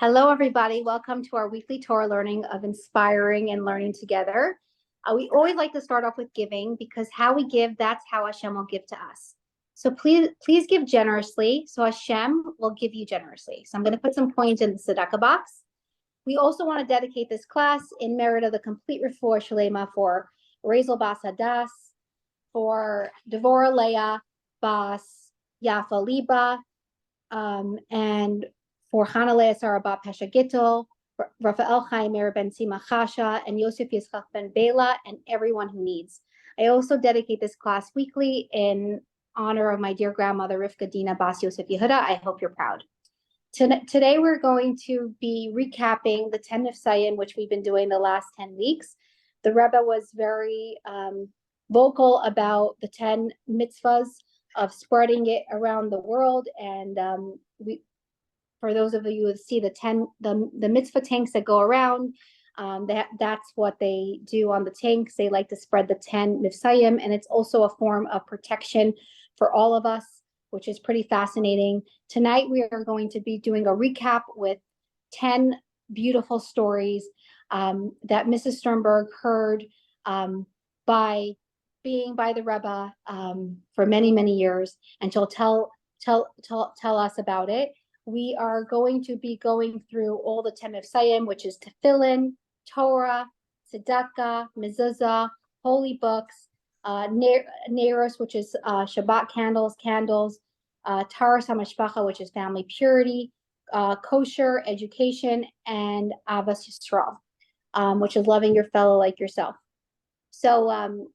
Hello, everybody. Welcome to our weekly Torah learning of inspiring and learning together. We always like to start off with giving because how we give, that's how Hashem will give to us. So please give generously so Hashem will give you generously. So I'm going to put some coins in the tzedakah box. We also want to dedicate this class in merit of the complete refuah shalema for Razel Bas Hadas, for Devorah Leah Bas Yafa Liba, and for Hanaleh Sarah Bat Pesha Gittel, Rafael Chaim Meir Ben Sima Chasha, and Yosef Yitzchak Ben Bela, and everyone who needs. I also dedicate this class weekly in honor of my dear grandmother, Rivka Dina Bas Yosef Yehuda. I hope you're proud. Today, we're going to be recapping the 10 Mivtoyim, which we've been doing the last 10 weeks. The Rebbe was very vocal about the 10 mitzvahs of spreading it around the world, and for those of you who see the mitzvah tanks that go around, that's what they do on the tanks. They like to spread the 10 Mivtoyim, and it's also a form of protection for all of us, which is pretty fascinating. Tonight, we are going to be doing a recap with 10 beautiful stories that Mrs. Sternberg heard by being by the Rebbe for many, many years, and she'll tell us about it. We are going to be going through all the 10 Mivtoyim, which is Tefillin, Torah, Tzedakah, Mezuzah, holy books, Neiros, which is Shabbat candles, Taras HaMashpacha, which is family purity, kosher, education, and Avas Yisrael, which is loving your fellow like yourself. So,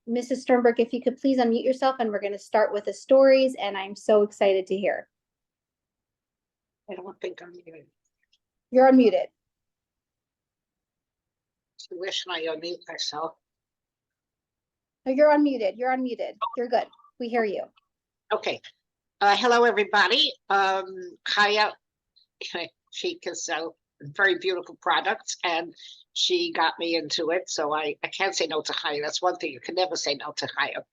Mrs. Sternberg, if you could please unmute yourself, and we're going to start with the stories, and I'm so excited to hear. I don't think I'm muted. You're unmuted. So where should I unmute myself? No, you're unmuted. You're unmuted. You're good. We hear you. Okay. Hello, everybody. Chaya, she can sell very beautiful products, and she got me into it. So I can't say no to Chaya. That's one thing. You can never say no to Chaya.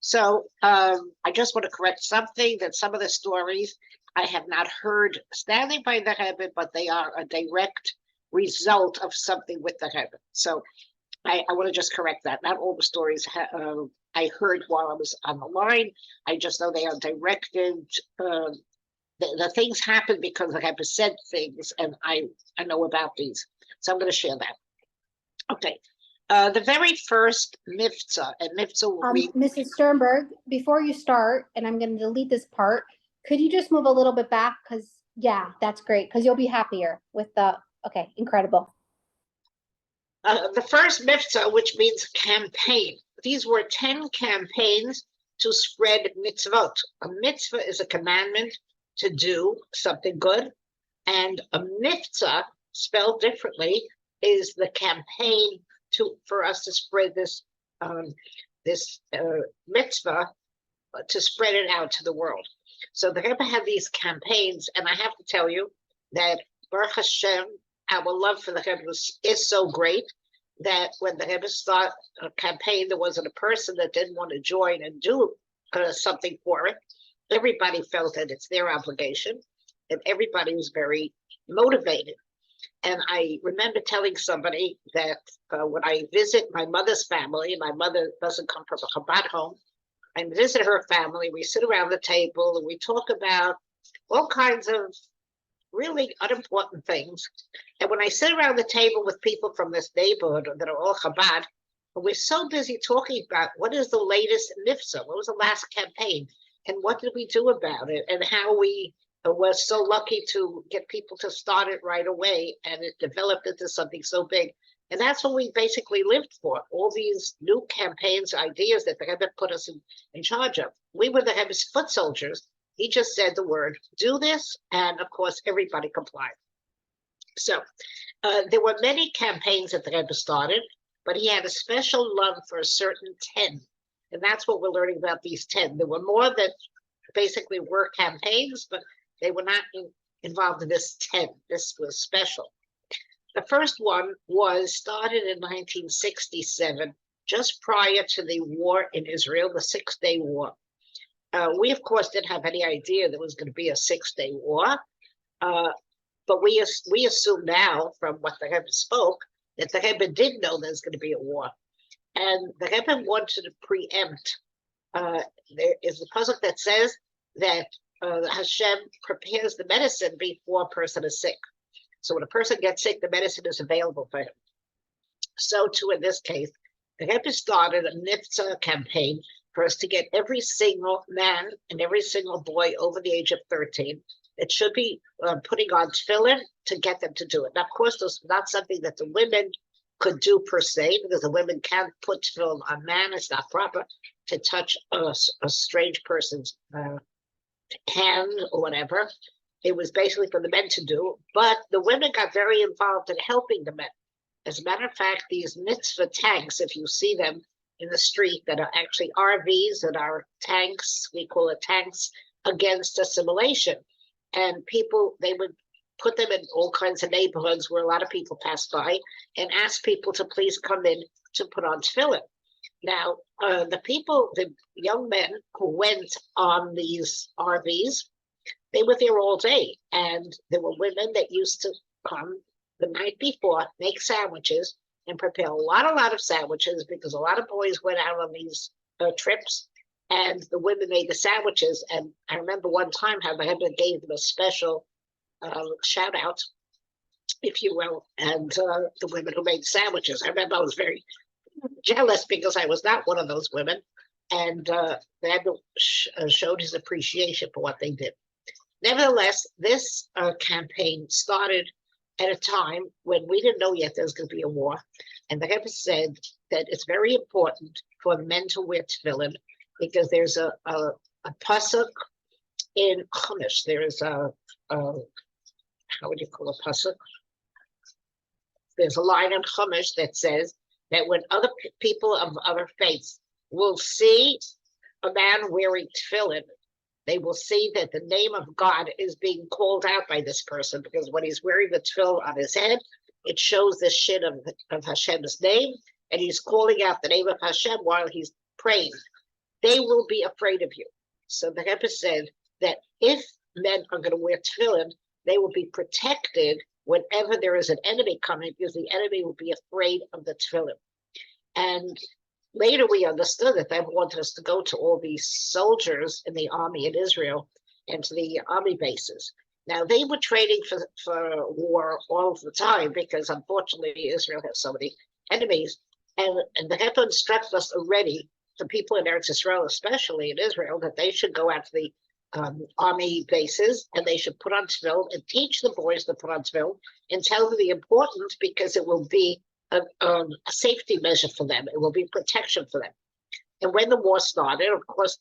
So I just want to correct something, that some of the stories I have not heard standing by the Rebbe, but they are a direct result of something with the Rebbe. So I want to just correct that. Not all the stories I heard while I was on the line. I just know they are directed. The things happen because the Rebbe said things, and I know about these. So I'm going to share that. Okay. The very first mitzvah, and mitzvah will be... Mrs. Sternberg, before you start, and I'm going to delete this part, could you just move a little bit back? Because, yeah, that's great, because you'll be happier with the... Okay, incredible. The first mitzvah, which means campaign. These were 10 campaigns to spread mitzvot. A mitzvah is a commandment to do something good, and a mitzvah, spelled differently, is the campaign for us to spread this mitzvah, to spread it out to the world. So the Rebbe had these campaigns, and I have to tell you that Baruch Hashem, our love for the Rebbe is so great that when the Rebbe started a campaign, there wasn't a person that didn't want to join and do something for it. Everybody felt that it's their obligation, and everybody was very motivated. And I remember telling somebody that when I visit my mother's family, my mother doesn't come from a Chabad home, I visit her family, we sit around the table and we talk about all kinds of really unimportant things. And when I sit around the table with people from this neighborhood that are all Chabad, we're so busy talking about what is the latest mitzvah, what was the last campaign, and what did we do about it, and how we were so lucky to get people to start it right away, and it developed into something so big. And that's what we basically lived for, all these new campaigns, ideas that the Rebbe put us in charge of. We were the Rebbe's foot soldiers. He just said the word, do this, and of course, everybody complied. So there were many campaigns that the Rebbe started, but he had a special love for a certain 10. And that's what we're learning about these 10. There were more that basically were campaigns, but they were not involved in this 10. This was special. The first one was started in 1967, just prior to the war in Israel, the 6-Day War. We, of course, didn't have any idea there was going to be a 6-Day War. But we assume now from what the Rebbe spoke that the Rebbe did know there's going to be a war, and the Rebbe wanted to preempt. There is a pasuk that says that Hashem prepares the medicine before a person is sick. So when a person gets sick, the medicine is available for him. So too in this case, the Rebbe started a Mivtoyim campaign for us to get every single man and every single boy over the age of 13 that should be putting on tefillin to get them to do it. Now, of course, this is not something that the women could do per se, because the women can't put tefillin on man. It's not proper to touch a strange person's hand or whatever. It was basically for the men to do, but the women got very involved in helping the men. As a matter of fact, these mitzvah tanks, if you see them in the street, that are actually RVs and are tanks, we call it tanks against assimilation. And people, they would put them in all kinds of neighborhoods where a lot of people pass by and ask people to please come in to put on tefillin. Now, the young men who went on these RVs, they were there all day. And there were women that used to come the night before, make sandwiches, and prepare a lot of sandwiches, because a lot of boys went out on these trips, and the women made the sandwiches. And I remember one time how my husband gave them a special shout out, if you will, and the women who made sandwiches. I remember I was very jealous because I was not one of those women, and that showed his appreciation for what they did. Nevertheless, this campaign started at a time when we didn't know yet there was going to be a war. And the Rebbe said that it's very important for men to wear tefillin, because there's a pasuk in Chumash. There is how would you call a pasuk? There's a line in Chumash that says that when other people of other faiths will see a man wearing tefillin, they will see that the name of God is being called out by this person, because when he's wearing the tefillin on his head, it shows the shin of Hashem's name, and he's calling out the name of Hashem while he's praying. They will be afraid of you. So the Rebbe said that if men are going to wear tefillin, they will be protected whenever there is an enemy coming, because the enemy will be afraid of the tefillin. And later we understood that they wanted us to go to all these soldiers in the army in Israel and to the army bases. Now, they were training for war all the time, because unfortunately Israel has so many enemies. And the Rebbe instructed us already, the people in Eretz Israel, especially in Israel, that they should go out to the army bases, and they should put on tefillin and teach the boys to put on tefillin and tell them the importance, because it will be a safety measure for them. It will be protection for them. And when the war started, of course,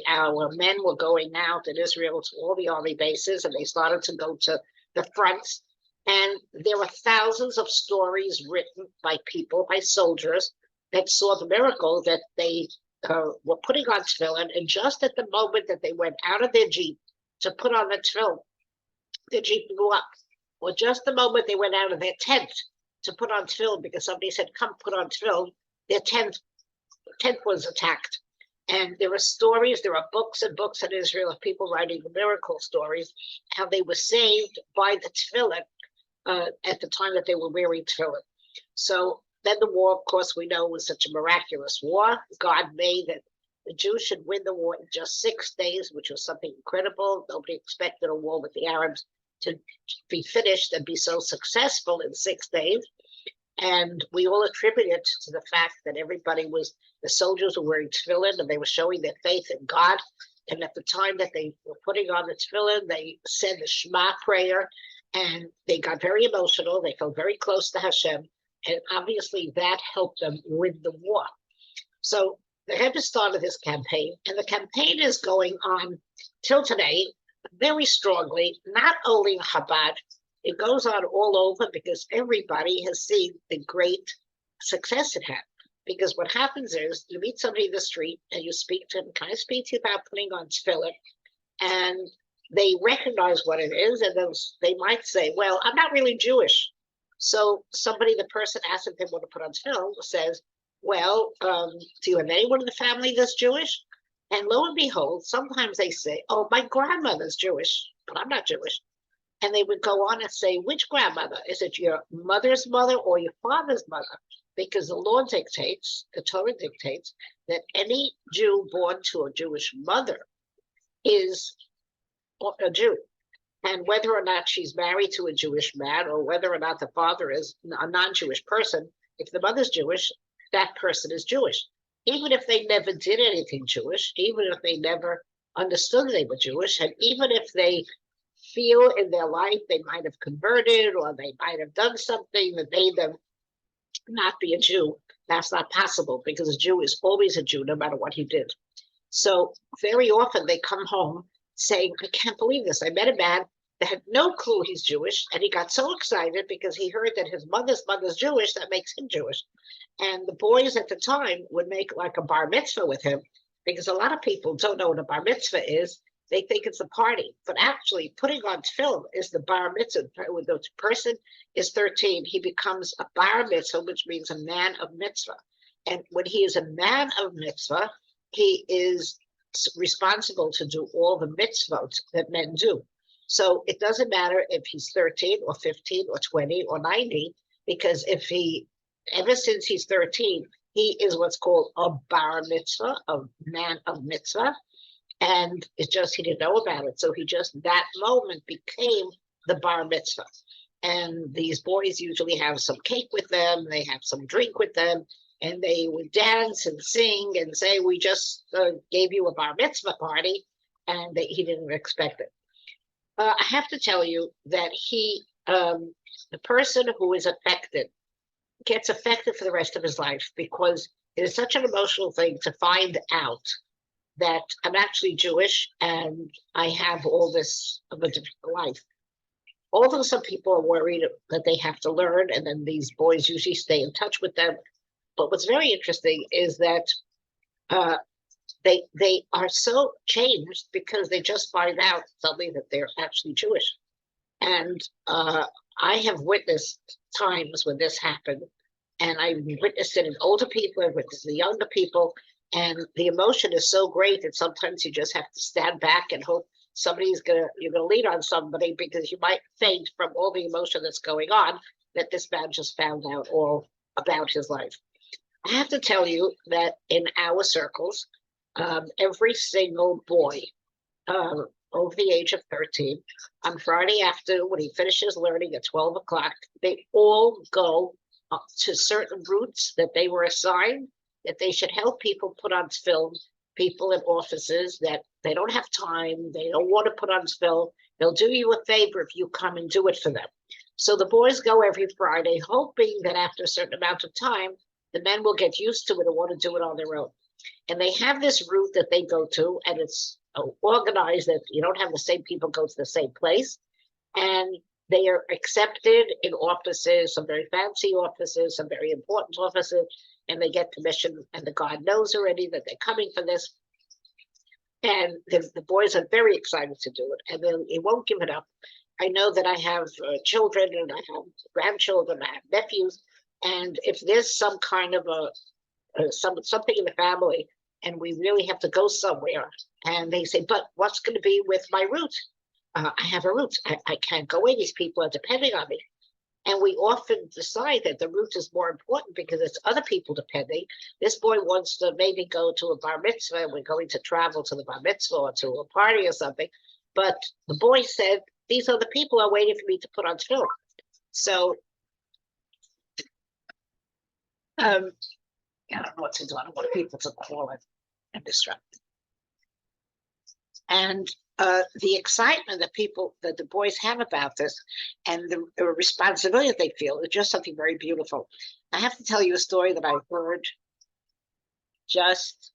our men were going out in Israel to all the army bases, and they started to go to the fronts. And there were thousands of stories written by people, by soldiers, that saw the miracle that they were putting on tefillin, and just at the moment that they went out of their Jeep to put on the tefillin, the Jeep blew up. Or just the moment they went out of their tent to put on tefillin, because somebody said, come put on tefillin, their tent was attacked. And there are stories, there are books and books in Israel of people writing the miracle stories, how they were saved by the tefillin at the time that they were wearing tefillin. So then the war, of course, we know was such a miraculous war. God made that the Jews should win the war in just 6 days, which was something incredible. Nobody expected a war with the Arabs to be finished and be so successful in 6 days. And we all attribute it to the fact that the soldiers were wearing tefillin, and they were showing their faith in God. And at the time that they were putting on the tefillin, they said the Shema prayer, and they got very emotional. They felt very close to Hashem. And obviously that helped them win the war. So the Rebbe started this campaign, and the campaign is going on till today very strongly, not only in Chabad. It goes on all over, because everybody has seen the great success it had. Because what happens is, you meet somebody in the street and you speak to them, can I speak to you about putting on tefillin? And they recognize what it is, and they might say, well, I'm not really Jewish. So the person asks if they want to put on tefillin says, well, do you have anyone in the family that's Jewish? And lo and behold, sometimes they say, oh, my grandmother's Jewish, but I'm not Jewish. And they would go on and say, which grandmother? Is it your mother's mother or your father's mother? Because the law dictates, the Torah dictates, that any Jew born to a Jewish mother is a Jew. And whether or not she's married to a Jewish man or whether or not the father is a non-Jewish person, if the mother's Jewish, that person is Jewish. Even if they never did anything Jewish, even if they never understood they were Jewish, and even if they feel in their life they might have converted or they might have done something that made them not be a Jew, that's not possible because a Jew is always a Jew no matter what he did. So very often they come home saying, I can't believe this. I met a man that had no clue he's Jewish, and he got so excited because he heard that his mother's Jewish, that makes him Jewish. And the boys at the time would make like a bar mitzvah with him, because a lot of people don't know what a bar mitzvah is. They think it's a party, but actually putting on film is the bar mitzvah. When the person is 13, he becomes a bar mitzvah, which means a man of mitzvah. And when he is a man of mitzvah, he is responsible to do all the mitzvot that men do. So it doesn't matter if he's 13 or 15 or 20 or 90, because ever since he's 13, he is what's called a bar mitzvah, a man of mitzvah. And it's just, he didn't know about it. So he just, that moment became the bar mitzvah. And these boys usually have some cake with them. They have some drink with them. And they would dance and sing and say, we just gave you a bar mitzvah party. And he didn't expect it. I have to tell you that the person who is affected gets affected for the rest of his life, because it is such an emotional thing to find out that I'm actually Jewish and I have all this of a different life. Although some people are worried that they have to learn, and then these boys usually stay in touch with them. But what's very interesting is that they are so changed because they just find out suddenly that they're actually Jewish. And I have witnessed times when this happened, and I've witnessed it in older people, I've witnessed the younger people, and the emotion is so great that sometimes you just have to stand back and hope you're gonna lean on somebody, because you might faint from all the emotion that's going on, that this man just found out all about his life. I have to tell you that in our circles, every single boy over the age of 13, on Friday afternoon, when he finishes learning at 12 o'clock, they all go to certain routes that they were assigned, that they should help people put on film, people in offices that they don't have time, they don't want to put on film. They'll do you a favor if you come and do it for them. So the boys go every Friday, hoping that after a certain amount of time, the men will get used to it and want to do it on their own. And they have this route that they go to, and it's organized that you don't have the same people go to the same place. And they are accepted in offices, some very fancy offices, some very important offices, and they get permission, and the guard knows already that they're coming for this. And the boys are very excited to do it, and they won't give it up. I know that I have children, and I have grandchildren, I have nephews, and if there's some kind of something in the family, and we really have to go somewhere, and they say, but what's going to be with my route? I have a route. I can't go in. These people are depending on me. And we often decide that the route is more important because it's other people depending. This boy wants to maybe go to a bar mitzvah, and we're going to travel to the bar mitzvah or to a party or something. But the boy said, these other people are waiting for me to put on film. So I don't know what to do. I don't want people to call it and disrupt. And the excitement that the boys have about this, and the responsibility that they feel, is just something very beautiful. I have to tell you a story that I heard just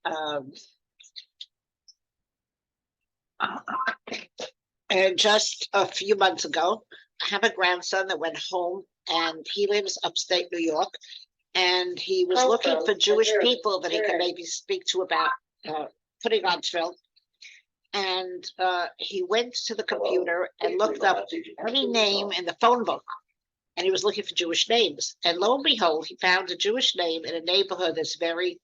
a few months ago. I have a grandson that went home, and he lives upstate New York, and he was looking for Jewish people that he could maybe speak to about putting on film. And he went to the computer and looked up any name in the phone book, and he was looking for Jewish names. And lo and behold, he found a Jewish name in a neighborhood that's very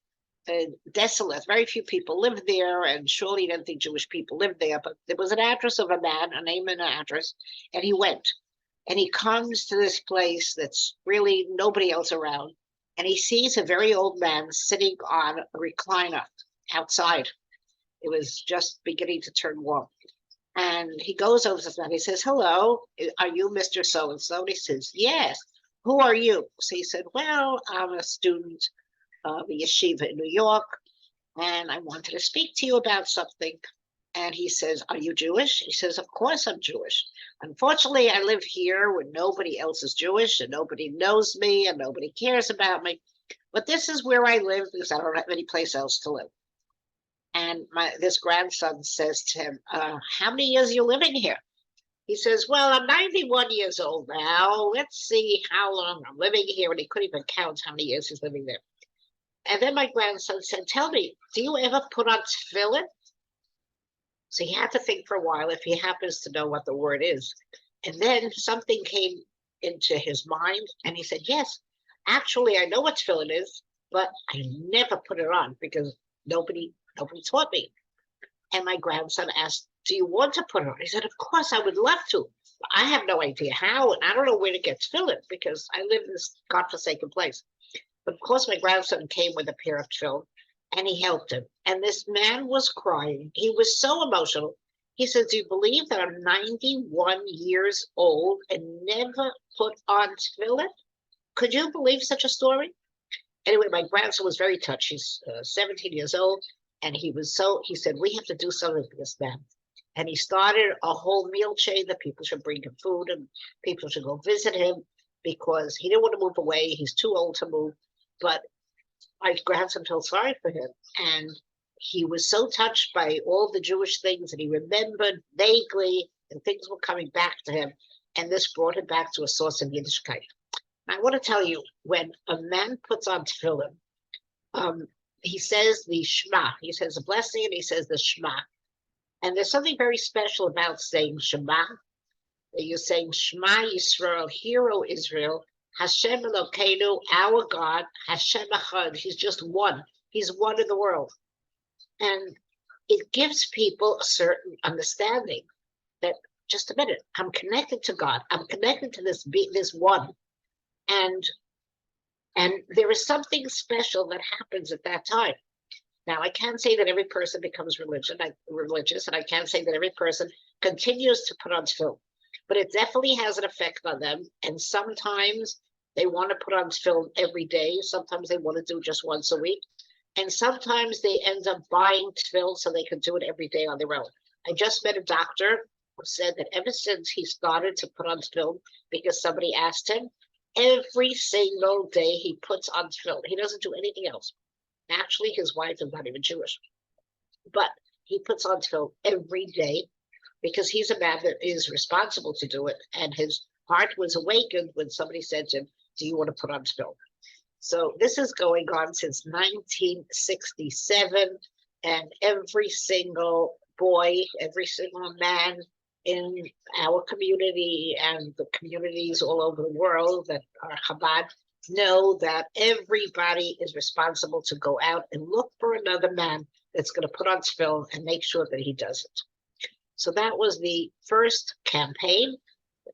desolate. Very few people lived there, and surely he didn't think Jewish people lived there. But there was an address of a man, a name and an address, and he went. And he comes to this place that's really nobody else around, and he sees a very old man sitting on a recliner outside. It was just beginning to turn warm. And he goes over to this man. He says, "Hello, are you Mr. So-and-so?" And he says, "Yes. Who are you?" So he said, "Well, I'm a student of a yeshiva in New York, and I wanted to speak to you about something." And he says, "Are you Jewish?" He says, "Of course I'm Jewish. Unfortunately, I live here where nobody else is Jewish and nobody knows me and nobody cares about me. But this is where I live because I don't have any place else to live." And this grandson says to him, "How many years are you living here?" He says, "Well, I'm 91 years old now. Let's see how long I'm living here." And he couldn't even count how many years he's living there. And then my grandson said, "Tell me, do you ever put on tefillin?" So he had to think for a while if he happens to know what the word is. And then something came into his mind, and he said, "Yes, actually, I know what tefillin is, but I never put it on because nobody taught me." And my grandson asked, "Do you want to put it on?" He said, "Of course, I would love to. I have no idea how, and I don't know where to get tefillin because I live in this godforsaken place." But of course, my grandson came with a pair of tefillin, and he helped him. And this man was crying. He was so emotional. He said, "Do you believe that I'm 91 years old and never put on tefillin? Could you believe such a story?" Anyway, my grandson was very touched. He's 17 years old. And he said, "We have to do something for this man." And he started a whole meal chain that people should bring him food and people should go visit him because he didn't want to move away. He's too old to move. But my grandson felt sorry for him. And he was so touched by all the Jewish things that he remembered vaguely, and things were coming back to him. And this brought him back to a source of Yiddishkeit. I want to tell you, when a man puts on tefillin, he says the Shema. He says a blessing and he says the Shema. And there's something very special about saying Shema. You're saying Shema Yisrael, Hear O Israel, Hashem Elokeinu, our God, Hashem Echad. He's just one. He's one in the world. And it gives people a certain understanding that, just a minute, I'm connected to God. I'm connected to this one. And there is something special that happens at that time. Now, I can't say that every person becomes religious, and I can't say that every person continues to put on tefillin, but it definitely has an effect on them. And sometimes they want to put on tefillin every day. Sometimes they want to do just once a week. And sometimes they end up buying tefillin so they can do it every day on their own. I just met a doctor who said that ever since he started to put on tefillin, because somebody asked him, every single day he puts on tefillin. He doesn't do anything else. Actually, his wife is not even Jewish, but he puts on tefillin every day because he's a man that is responsible to do it. And his heart was awakened when somebody said to him, "Do you want to put on tefillin?" So this is going on since 1967, and every single boy, every single man in our community and the communities all over the world that are Chabad know that everybody is responsible to go out and look for another man that's going to put on tefillin and make sure that he does it. So that was the first campaign.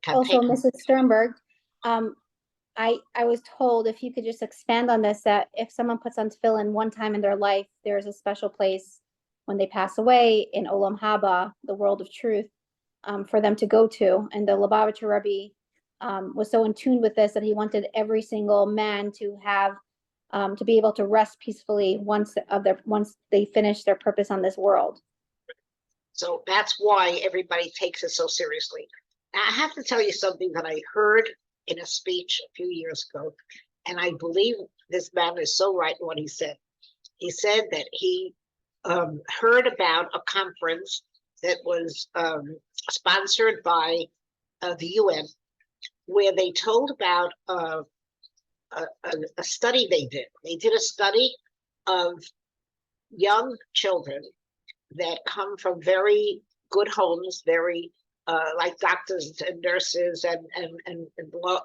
Also, Mrs. Sternberg, I was told, if you could just expand on this, that if someone puts on tefillin one time in their life, there's a special place when they pass away in Olam Haba, the world of truth, for them to go to. And the Lubavitcher Rebbe was so in tune with this that he wanted every single man to have to be able to rest peacefully once they finish their purpose on this world. So that's why everybody takes it so seriously. Now, I have to tell you something that I heard in a speech a few years ago, and I believe this man is so right in what he said. He said that he heard about a conference that was sponsored by the UN, where they told about a study they did. They did a study of young children that come from very good homes, very like doctors and nurses and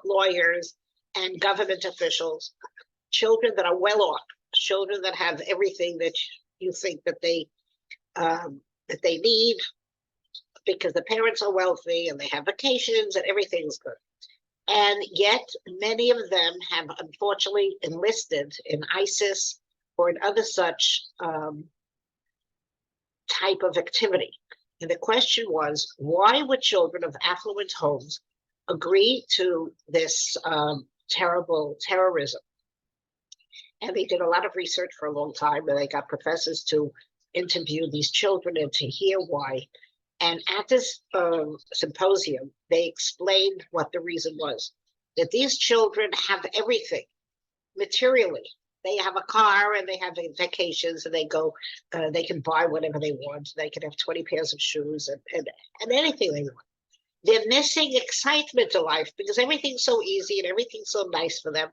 lawyers and government officials, children that are well off. children that have everything that you think that they need because the parents are wealthy and they have vacations and everything's good. And yet many of them have unfortunately enlisted in ISIS or in other such type of activity. And the question was, why would children of affluent homes agree to this terrible terrorism? And they did a lot of research for a long time, and they got professors to interview these children and to hear why. And at this symposium, they explained what the reason was, that these children have everything materially. They have a car and they have vacations and they go, they can buy whatever they want. They can have 20 pairs of shoes and anything they want. They're missing excitement in life because everything's so easy and everything's so nice for them.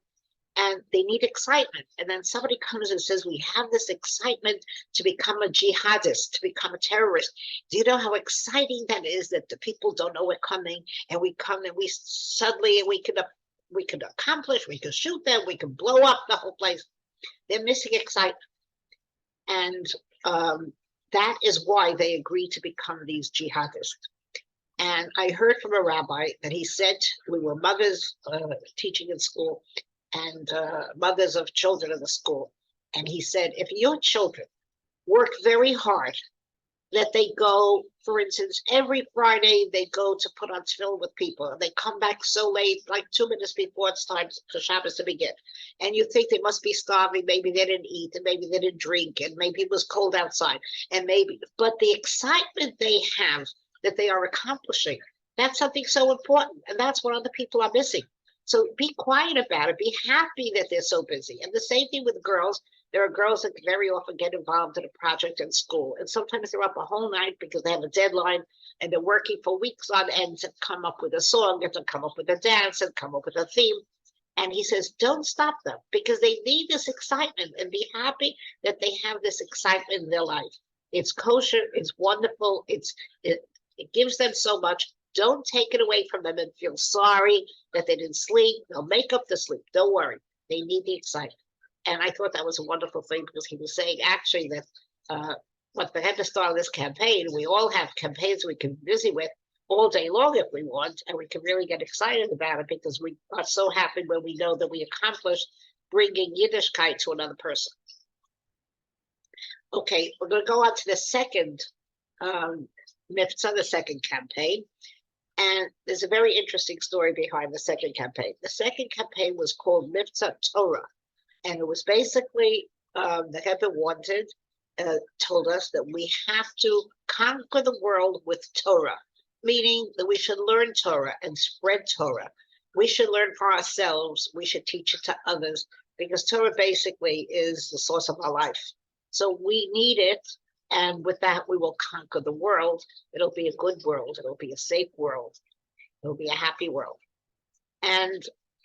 And they need excitement. And then somebody comes and says, we have this excitement to become a jihadist, to become a terrorist. Do you know how exciting that is, that the people don't know we're coming and we come and we suddenly, we can accomplish, we can shoot them, we can blow up the whole place. They're missing excitement. And that is why they agree to become these jihadists. And I heard from a rabbi that he said, we were mothers teaching in school, and mothers of children in the school. And he said, if your children work very hard, that they go, for instance, every Friday, they go to put on tefillin with people, and they come back so late, like 2 minutes before it's time for Shabbos to begin. And you think they must be starving, maybe they didn't eat, and maybe they didn't drink, and maybe it was cold outside, and maybe, but the excitement they have that they are accomplishing, that's something so important, and that's what other people are missing. So be quiet about it. Be happy that they're so busy. And the same thing with girls. There are girls that very often get involved in a project in school. And sometimes they're up a whole night because they have a deadline and they're working for weeks on end to come up with a song and to come up with a dance and come up with a theme. And he says, don't stop them because they need this excitement, and be happy that they have this excitement in their life. It's kosher. It's wonderful. It gives them so much. Don't take it away from them and feel sorry that they didn't sleep. They'll make up the sleep. Don't worry. They need the excitement. And I thought that was a wonderful thing because he was saying actually that what they had to start this campaign, we all have campaigns we can be busy with all day long if we want, and we can really get excited about it because we are so happy when we know that we accomplished bringing Yiddishkeit to another person. Okay, we're going to go on to the second Mivtza, the second campaign. And there's a very interesting story behind the second campaign. The second campaign was called Mivtza Torah. And it was basically, the Rebbe told us that we have to conquer the world with Torah, meaning that we should learn Torah and spread Torah. We should learn for ourselves. We should teach it to others because Torah basically is the source of our life. So we need it. And with that, we will conquer the world. It'll be a good world. It'll be a safe world. It'll be a happy world. And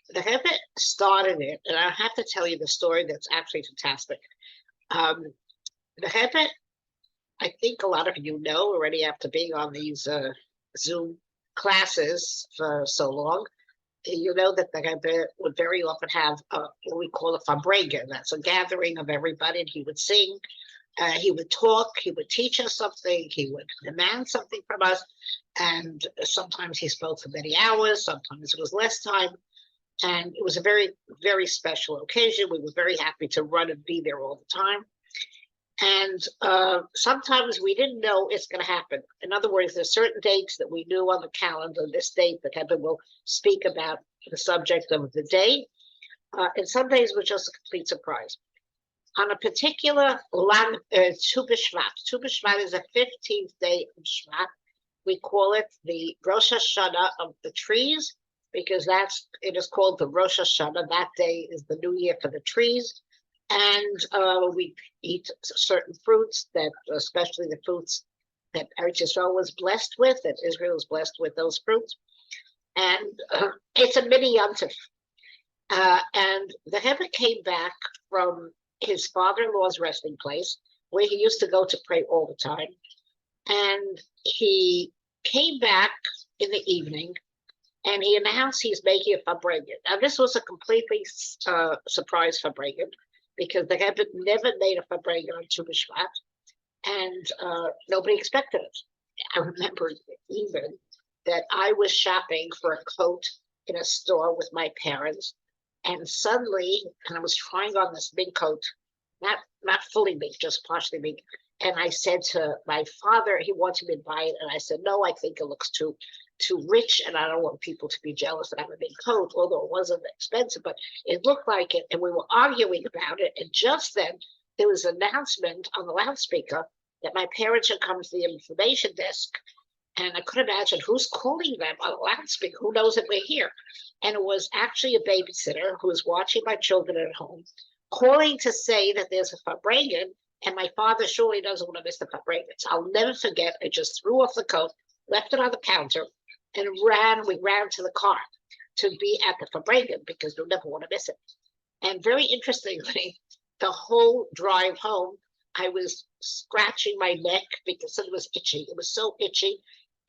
the Rebbe started it, and I have to tell you the story that's actually fantastic. The Rebbe, I think a lot of you know already after being on these Zoom classes for so long, you know that the Rebbe would very often have what we call a Fabrengen. That's a gathering of everybody, and he would sing. He would talk, he would teach us something, he would demand something from us, and sometimes he spoke for many hours, sometimes it was less time, and it was a very, very special occasion. We were very happy to run and be there all the time, and sometimes we didn't know it's going to happen. In other words, there's certain dates that we knew on the calendar, this date that Rebbe will speak about the subject of the day, and some days were just a complete surprise. On a particular Tu B'Shvat. Tu B'Shvat is the 15th day of Shvat. We call it the Rosh Hashanah of the trees because it is called the Rosh Hashanah. That day is the new year for the trees. And we eat certain fruits, that especially the fruits that Eretz Yisrael was blessed with, that Israel was blessed with those fruits. And it's a mini Yom Tov. And the Rebbe came back from his father-in-law's resting place, where he used to go to pray all the time. And he came back in the evening, and he announced he's making a Fabrengen. Now, this was a completely surprise Fabrengen. because the Rebbe never made a farbrengen on Tu B'Shvat, and nobody expected it. I remember even that I was shopping for a coat in a store with my parents, and suddenly, and I was trying on this big coat, not fully big, just partially big. And I said to my father, he wanted me to buy it, and I said, no, I think it looks too rich, and I don't want people to be jealous that I have a big coat, although it wasn't expensive, but it looked like it. And we were arguing about it, and just then there was an announcement on the loudspeaker that my parents had come to the information desk, and I could imagine who's calling them on the loudspeaker, who knows that we're here. And it was actually a babysitter who was watching my children at home, calling to say that there's a farbrengen, and my father surely doesn't want to miss the farbrengen. So I'll never forget, I just threw off the coat, left it on the counter, and we ran to the car to be at the farbrengen because we never want to miss it. And very interestingly, the whole drive home, I was scratching my neck because it was itchy. It was so itchy.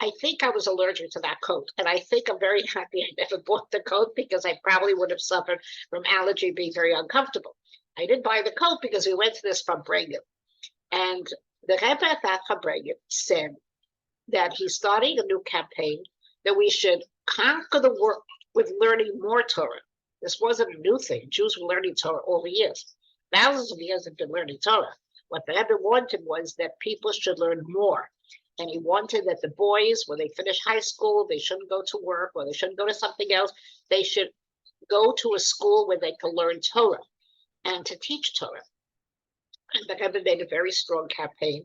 I think I was allergic to that coat. And I think I'm very happy I never bought the coat because I probably would have suffered from allergy being very uncomfortable. I didn't buy the coat because we went to this farbrengen. And the Rebbe at that farbrengen said that he's starting a new campaign that we should conquer the world with learning more Torah. This wasn't a new thing. Jews were learning Torah all the years. Thousands of years have been learning Torah. What the Rebbe wanted was that people should learn more. And he wanted that the boys, when they finish high school, they shouldn't go to work or they shouldn't go to something else. They should go to a school where they can learn Torah and to teach Torah. And the Rebbe made a very strong campaign.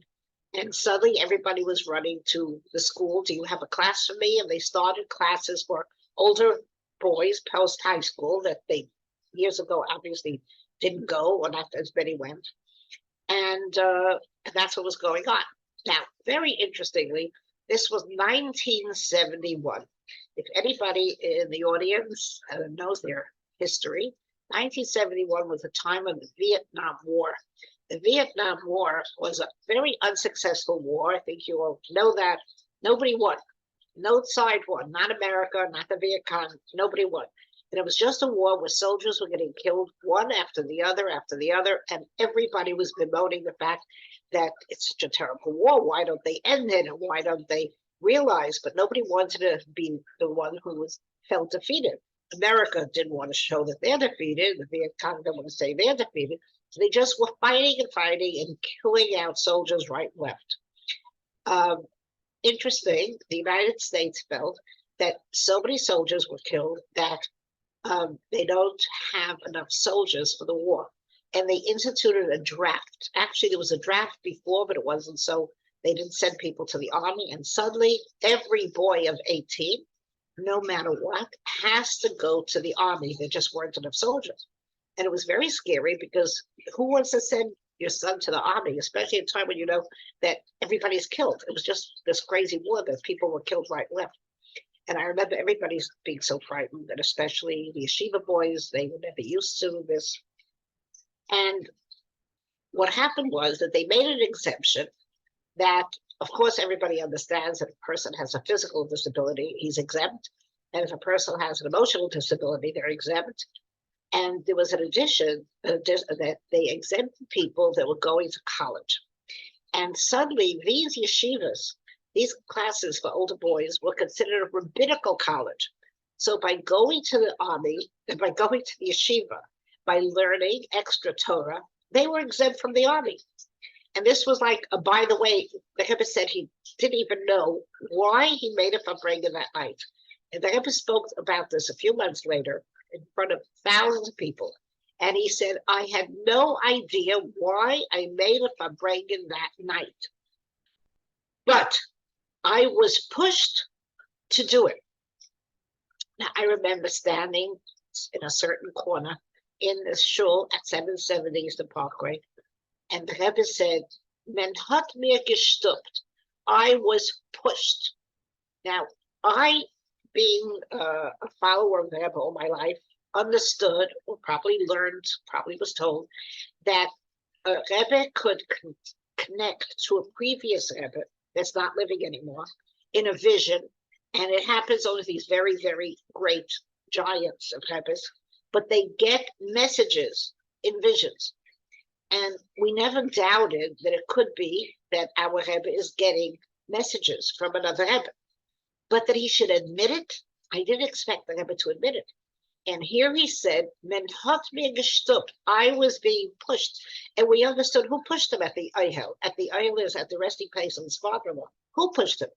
And suddenly everybody was running to the school. Do you have a class for me? And they started classes for older boys post high school that they years ago obviously didn't go, or not as many went. And that's what was going on. Now, very interestingly, this was 1971. If anybody in the audience knows their history, 1971 was the time of the Vietnam War. The Vietnam War was a very unsuccessful war. I think you all know that. Nobody won. No side won. Not America, not the Viet Cong. Nobody won. And it was just a war where soldiers were getting killed one after the other, and everybody was bemoaning the fact that it's such a terrible war. Why don't they end it? And why don't they realize? But nobody wanted to be the one who felt defeated. America didn't want to show that they're defeated. The Viet Cong didn't want to say they're defeated. So they just were fighting and killing out soldiers right and left. Interesting, the United States felt that so many soldiers were killed that they don't have enough soldiers for the war. And they instituted a draft. Actually, there was a draft before, but it wasn't so. They didn't send people to the army. And suddenly, every boy of 18, no matter what, has to go to the army. There just weren't enough soldiers. And it was very scary because who wants to send your son to the army, especially at a time when you know that everybody's killed? It was just this crazy war that people were killed right and left. And I remember everybody's being so frightened, and especially the yeshiva boys, they were never used to this. And what happened was that they made an exemption that, of course, everybody understands that if a person has a physical disability, he's exempt. And if a person has an emotional disability, they're exempt. And there was an addition that they exempted people that were going to college. And suddenly these yeshivas, these classes for older boys, were considered a rabbinical college. So by going to the army, and by going to the yeshiva, by learning extra Torah, they were exempt from the army. And this was like, by the way, the Rebbe said he didn't even know why he made a farbrengen that night. And the Rebbe spoke about this a few months later in front of thousands of people. And he said, I had no idea why I made a farbrengen that night. But I was pushed to do it. Now, I remember standing in a certain corner in this shul at 770 Eastern Parkway, and the Rebbe said, "Men hat mir gestoppt." I was pushed. Now, I, being a follower of the Rebbe all my life, understood, or probably learned, probably was told, that a Rebbe could connect to a previous Rebbe that's not living anymore in a vision. And it happens only these very, very great giants of Rebbes, but they get messages in visions. And we never doubted that it could be that our Rebbe is getting messages from another Rebbe. But that he should admit it, I didn't expect the Rebbe to admit it. And here he said, "Men hat mir gestoppt." I was being pushed. And we understood who pushed him at the Eihel. At the Eihel is at the resting place of his father-in-law. Who pushed him?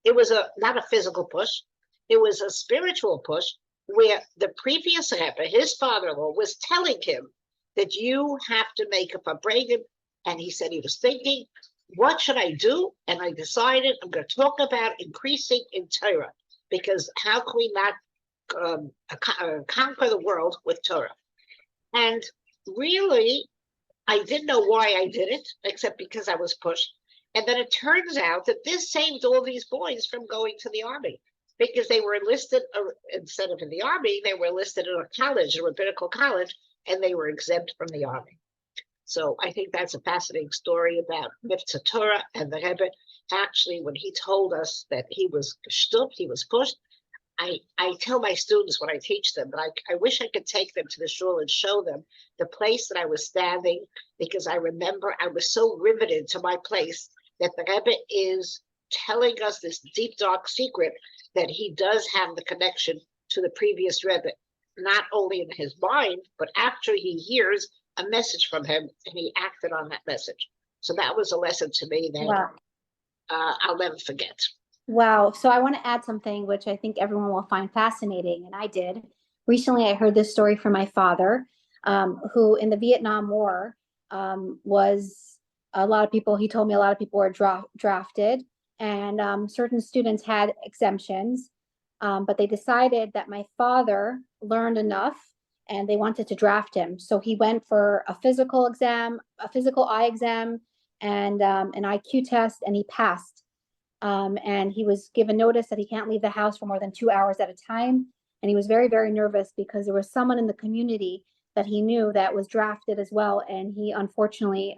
It was not a physical push. It was a spiritual push where the previous Rebbe, his father-in-law, was telling him that you have to make a fabregim. And he said he was thinking, what should I do? And I decided I'm going to talk about increasing in Torah, because how can we not conquer the world with Torah? And really, I didn't know why I did it, except because I was pushed. And then it turns out that this saved all these boys from going to the army, because they were enlisted, instead of in the army, they were enlisted in a college, a rabbinical college, and they were exempt from the army. So I think that's a fascinating story about Mivtoyim Torah and the Rebbe. Actually, when he told us that he was gestuppt, he was pushed, I tell my students when I teach them, but I wish I could take them to the shul and show them the place that I was standing, because I remember I was so riveted to my place that the Rebbe is telling us this deep, dark secret that he does have the connection to the previous Rebbe, not only in his mind, but after he hears a message from him and he acted on that message. So that was a lesson to me that Wow. I'll never forget. Wow. So I want to add something which I think everyone will find fascinating, and I did. Recently, I heard this story from my father, who in the Vietnam War was a lot of people, he told me a lot of people were drafted, and certain students had exemptions, but they decided that my father learned enough and they wanted to draft him. So he went for a physical exam, a physical eye exam, and an IQ test, and he passed. And he was given notice that he can't leave the house for more than 2 hours at a time. And he was very, very nervous because there was someone in the community that he knew that was drafted as well. And he unfortunately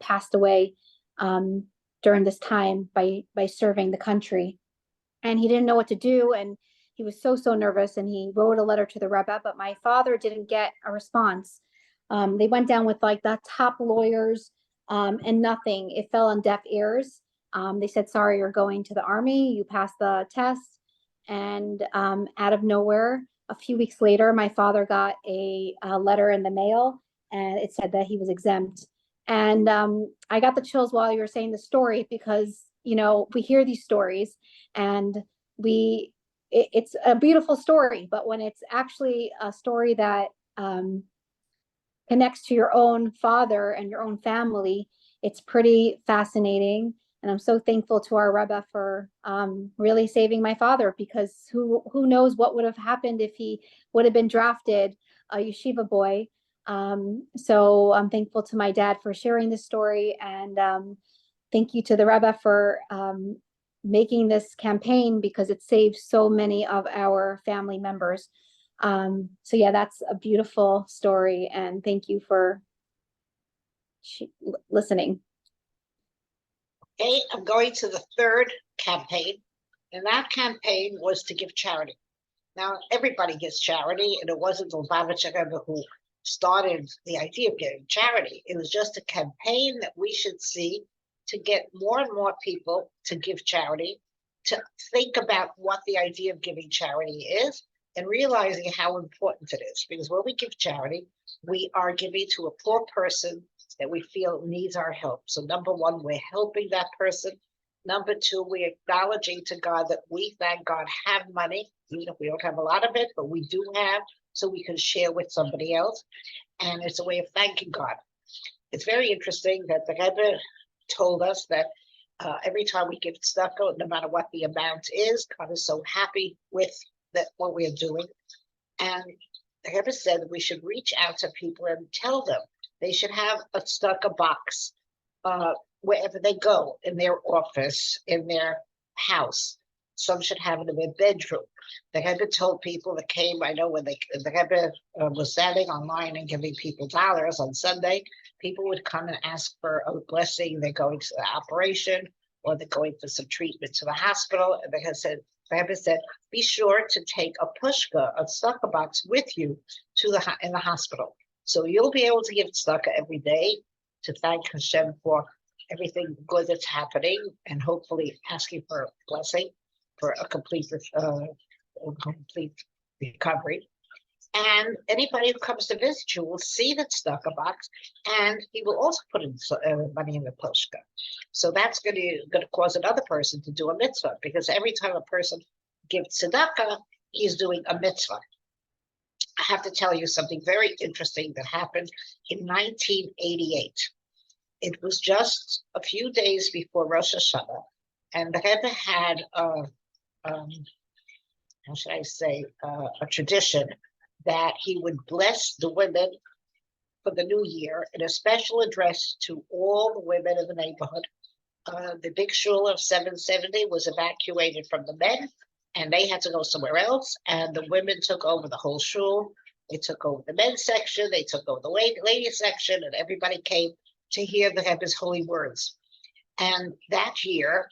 passed away during this time by serving the country. And he didn't know what to do. And he was so nervous. And he wrote a letter to the Rebbe, but my father didn't get a response. They went down with like the top lawyers and nothing. It fell on deaf ears. They said, sorry, you're going to the army. You passed the test. And out of nowhere, a few weeks later, my father got a letter in the mail, and it said that he was exempt. And I got the chills while you were saying the story, because, we hear these stories and it's a beautiful story, but when it's actually a story that connects to your own father and your own family, it's pretty fascinating. And I'm so thankful to our Rebbe for really saving my father, because who knows what would have happened if he would have been drafted, a yeshiva boy. So I'm thankful to my dad for sharing this story, and thank you to the Rebbe for making this campaign, because it saves so many of our family members. So yeah, that's a beautiful story, and thank you for listening. Okay, I'm going to the third campaign, and that campaign was to give charity. Now, everybody gives charity, and it wasn't the Lubavitcher Rebbe who started the idea of giving charity. It was just a campaign that we should see to get more and more people to give charity, to think about what the idea of giving charity is, and realizing how important it is. Because when we give charity, we are giving to a poor person that we feel needs our help. So number one, we're helping that person. Number two, we're acknowledging to God that we, thank God, have money, even if we don't have a lot of it, but we do have, so we can share with somebody else. And it's a way of thanking God. It's very interesting that the Rebbe told us that every time we give stuff, no matter what the amount is, God is so happy with that what we're doing. And the Rebbe said that we should reach out to people and tell them they should have a tzedakah box wherever they go, in their office, in their house. Some should have it in their bedroom. The Rebbe told people that came, I know when the Rebbe was standing online and giving people dollars on Sunday, people would come and ask for a blessing. They're going to the operation, or they're going for some treatment to the hospital. And the Rebbe said, be sure to take a pushka, a tzedakah box with you to in the hospital. So you'll be able to give tzedakah every day to thank Hashem for everything good that's happening, and hopefully asking for a blessing for a complete recovery. And anybody who comes to visit you will see that tzedakah box, and he will also put in money in the poshka. So that's going to cause another person to do a mitzvah, because every time a person gives tzedakah, he's doing a mitzvah. I have to tell you something very interesting that happened in 1988. It was just a few days before Rosh Hashanah, and the Rebbe had how should I say, a tradition that he would bless the women for the new year in a special address to all the women in the neighborhood. The big shul of 770 was evacuated from the men, and they had to go somewhere else, and the women took over the whole shul. They took over the men's section, they took over the ladies section, and everybody came to hear the Rebbe's holy words. And that year,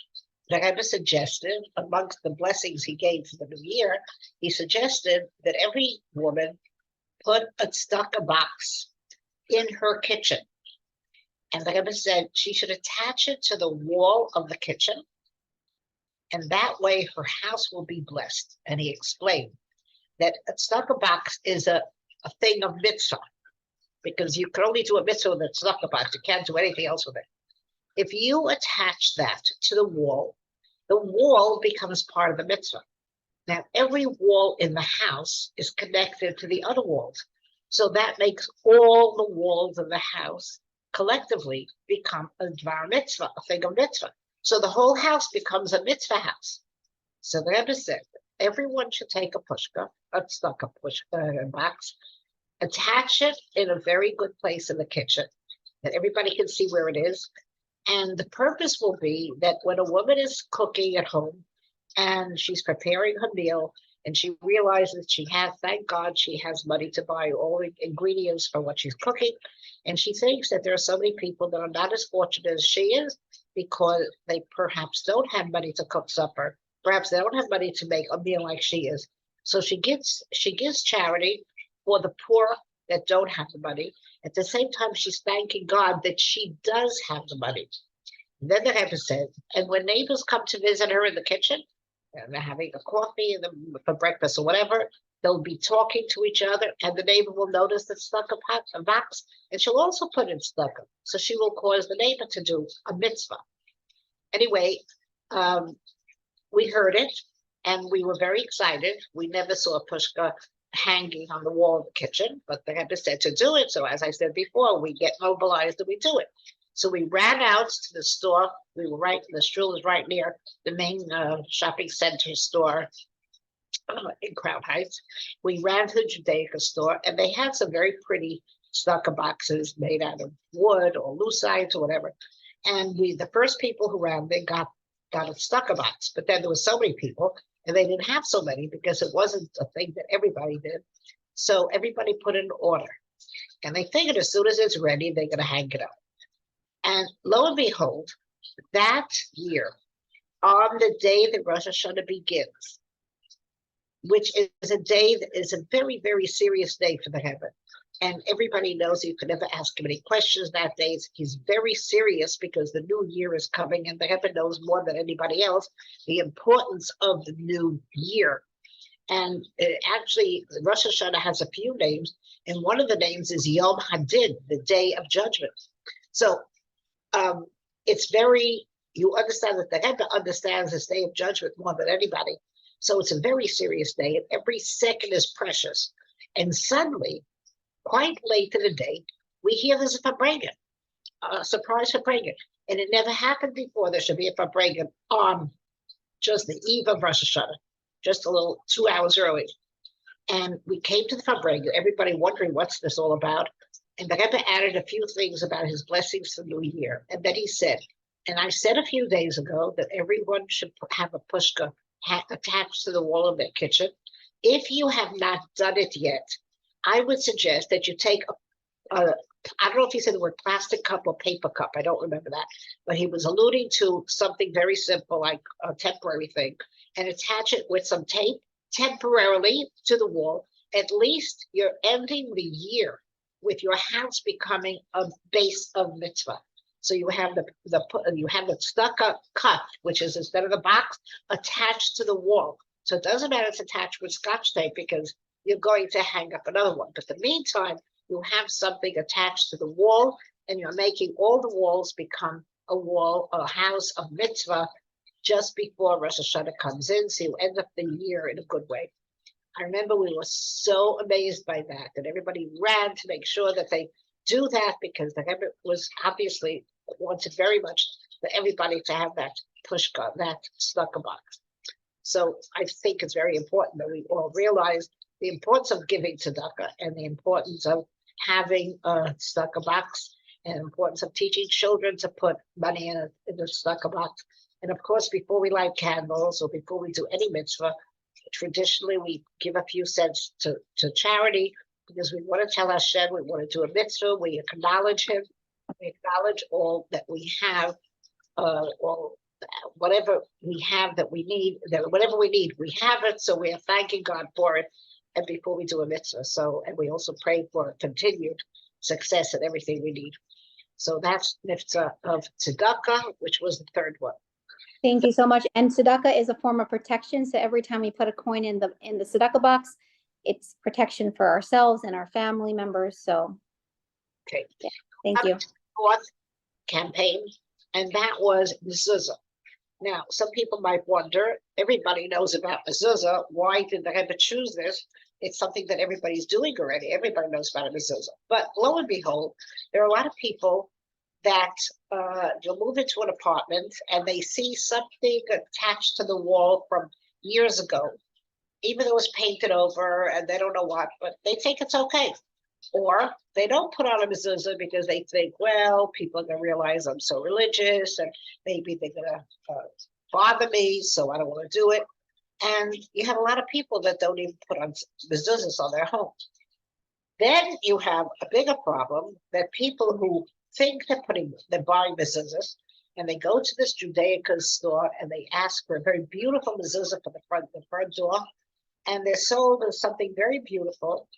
the Rebbe suggested, amongst the blessings he gave for the new year, he suggested that every woman put a tzedakah box in her kitchen. And the Rebbe said she should attach it to the wall of the kitchen, and that way her house will be blessed. And he explained that a tzedakah box is a thing of mitzvah, because you can only do a mitzvah with a tzedakah box. You can't do anything else with it. If you attach that to the wall becomes part of the mitzvah. Now, every wall in the house is connected to the other walls. So that makes all the walls of the house collectively become a dvar mitzvah, a thing of mitzvah. So the whole house becomes a mitzvah house. So the Rebbe said, everyone should take a pushka, a tzedakah pushka box, attach it in a very good place in the kitchen that everybody can see where it is. And the purpose will be that when a woman is cooking at home and she's preparing her meal and she realizes she has, thank God, she has money to buy all the ingredients for what she's cooking. And she thinks that there are so many people that are not as fortunate as she is because they perhaps don't have money to cook supper. Perhaps they don't have money to make a meal like she is. So she gives charity for the poor that don't have the money. At the same time, she's thanking God that she does have the money. And then the Rebbe said, and when neighbors come to visit her in the kitchen, and they're having a coffee for breakfast or whatever, they'll be talking to each other, and the neighbor will notice the tzedakah box, and she'll also put in tzedakah. So she will cause the neighbor to do a mitzvah. Anyway, we heard it, and we were very excited. We never saw a pushka hanging on the wall of the kitchen, but the Rebbe said to do it. So as I said before, we get mobilized and we do it. So we ran out to the store. We were the shul is right near the main shopping center store in Crown Heights. We ran to the Judaica store, and they had some very pretty tzedakah boxes made out of wood or lucite or whatever. And the first people who ran, they got a tzedakah box, but then there were so many people, and they didn't have so many because it wasn't a thing that everybody did. So everybody put in an order, and they figured as soon as it's ready, they're going to hang it up. And lo and behold, that year, on the day that Rosh Hashanah begins, which is a day that is a very, very serious day for the Rebbe. And everybody knows you can never ask him any questions that day. He's very serious because the new year is coming, and the Rebbe knows more than anybody else the importance of the new year. And actually, Rosh Hashanah has a few names, and one of the names is Yom Hadin, the Day of Judgment. So it's very, you understand that the Rebbe understands this Day of Judgment more than anybody. So it's a very serious day, and every second is precious. And suddenly, quite late in the day, we hear there's a farbrengen, a surprise farbrengen. And it never happened before. There should be a farbrengen on just the eve of Rosh Hashanah, just a little 2 hours early. And we came to the farbrengen, everybody wondering what's this all about. And the Rebbe added a few things about his blessings for the new year. And then he said, and I said a few days ago that everyone should have a pushka attached to the wall of their kitchen. If you have not done it yet, I would suggest that you take I don't know if he said the word plastic cup or paper cup. I don't remember that. But he was alluding to something very simple, like a temporary thing, and attach it with some tape temporarily to the wall. At least you're ending the year with your house becoming a base of mitzvah. So you have the tzedakah cut, which is instead of the box, attached to the wall. So it doesn't matter if it's attached with Scotch tape because you're going to hang up another one. But in the meantime, you have something attached to the wall, and you're making all the walls become a house of mitzvah just before Rosh Hashanah comes in. So you end up the year in a good way. I remember we were so amazed by that, and everybody ran to make sure that they do that because the Rebbe was obviously wanted very much for everybody to have that pushka, that tzedakah box. So I think it's very important that we all realize the importance of giving tzedakah and the importance of having a tzedakah box and the importance of teaching children to put money in the tzedakah box. And of course, before we light candles or before we do any mitzvah, traditionally we give a few cents to charity because we want to tell Hashem, we want to do a mitzvah, we acknowledge him, we acknowledge all that we have, all whatever we have that we need, that whatever we need, we have it. So we are thanking God for it. And before we do a mitzvah, and we also pray for continued success in everything we need. So that's mitzvah of tzedakah, which was the third one. Thank you so much. And tzedakah is a form of protection. So every time we put a coin in the tzedakah box, it's protection for ourselves and our family members. So, okay, yeah, thank you. Fourth campaign, and that was mezuzah. Now, some people might wonder, everybody knows about mezuzah. Why did the Rebbe choose this? It's something that everybody's doing already. Everybody knows about a mezuzah. But lo and behold, there are a lot of people that you'll move into an apartment and they see something attached to the wall from years ago, even though it was painted over and they don't know what, but they think it's okay. Or they don't put on a mezuzah because they think, well, people are going to realize I'm so religious and maybe they're going to bother me, so I don't want to do it. And you have a lot of people that don't even put on mezuzahs on their homes. Then you have a bigger problem that people who think they're buying mezuzahs, and they go to this Judaica store and they ask for a very beautiful mezuzah for the front door, and they're sold as something very beautiful,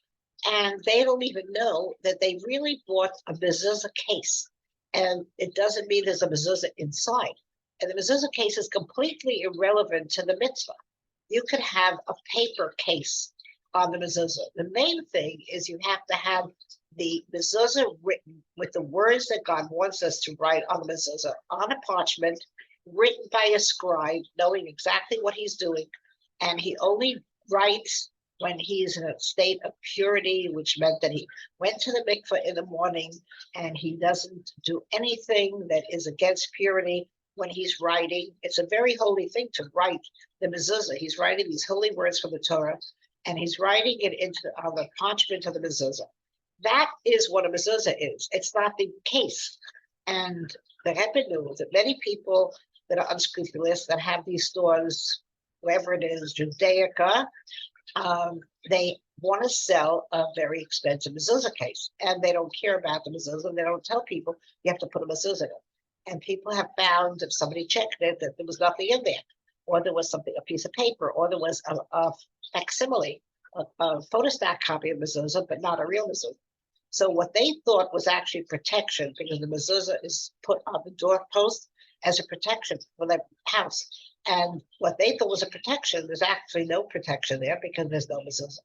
and they don't even know that they really bought a mezuzah case, and it doesn't mean there's a mezuzah inside. And the mezuzah case is completely irrelevant to the mitzvah. You could have a paper case on the mezuzah. The main thing is you have to have the mezuzah written with the words that God wants us to write on the mezuzah, on a parchment, written by a scribe, knowing exactly what he's doing. And he only writes when he's in a state of purity, which meant that he went to the mikveh in the morning and he doesn't do anything that is against purity when he's writing. It's a very holy thing to write the mezuzah. He's writing these holy words from the Torah, and he's writing it on the parchment of the mezuzah. That is what a mezuzah is. It's not the case. And the Rebbe knew that many people that are unscrupulous, that have these stores, wherever it is, Judaica, they want to sell a very expensive mezuzah case, and they don't care about the mezuzah. They don't tell people you have to put a mezuzah in. And people have found, if somebody checked it, that there was nothing in there, or there was a piece of paper, or there was a facsimile, a photostat copy of mezuzah, but not a real mezuzah. So what they thought was actually protection, because the mezuzah is put on the doorpost as a protection for their house. And what they thought was a protection, there's actually no protection there because there's no mezuzah.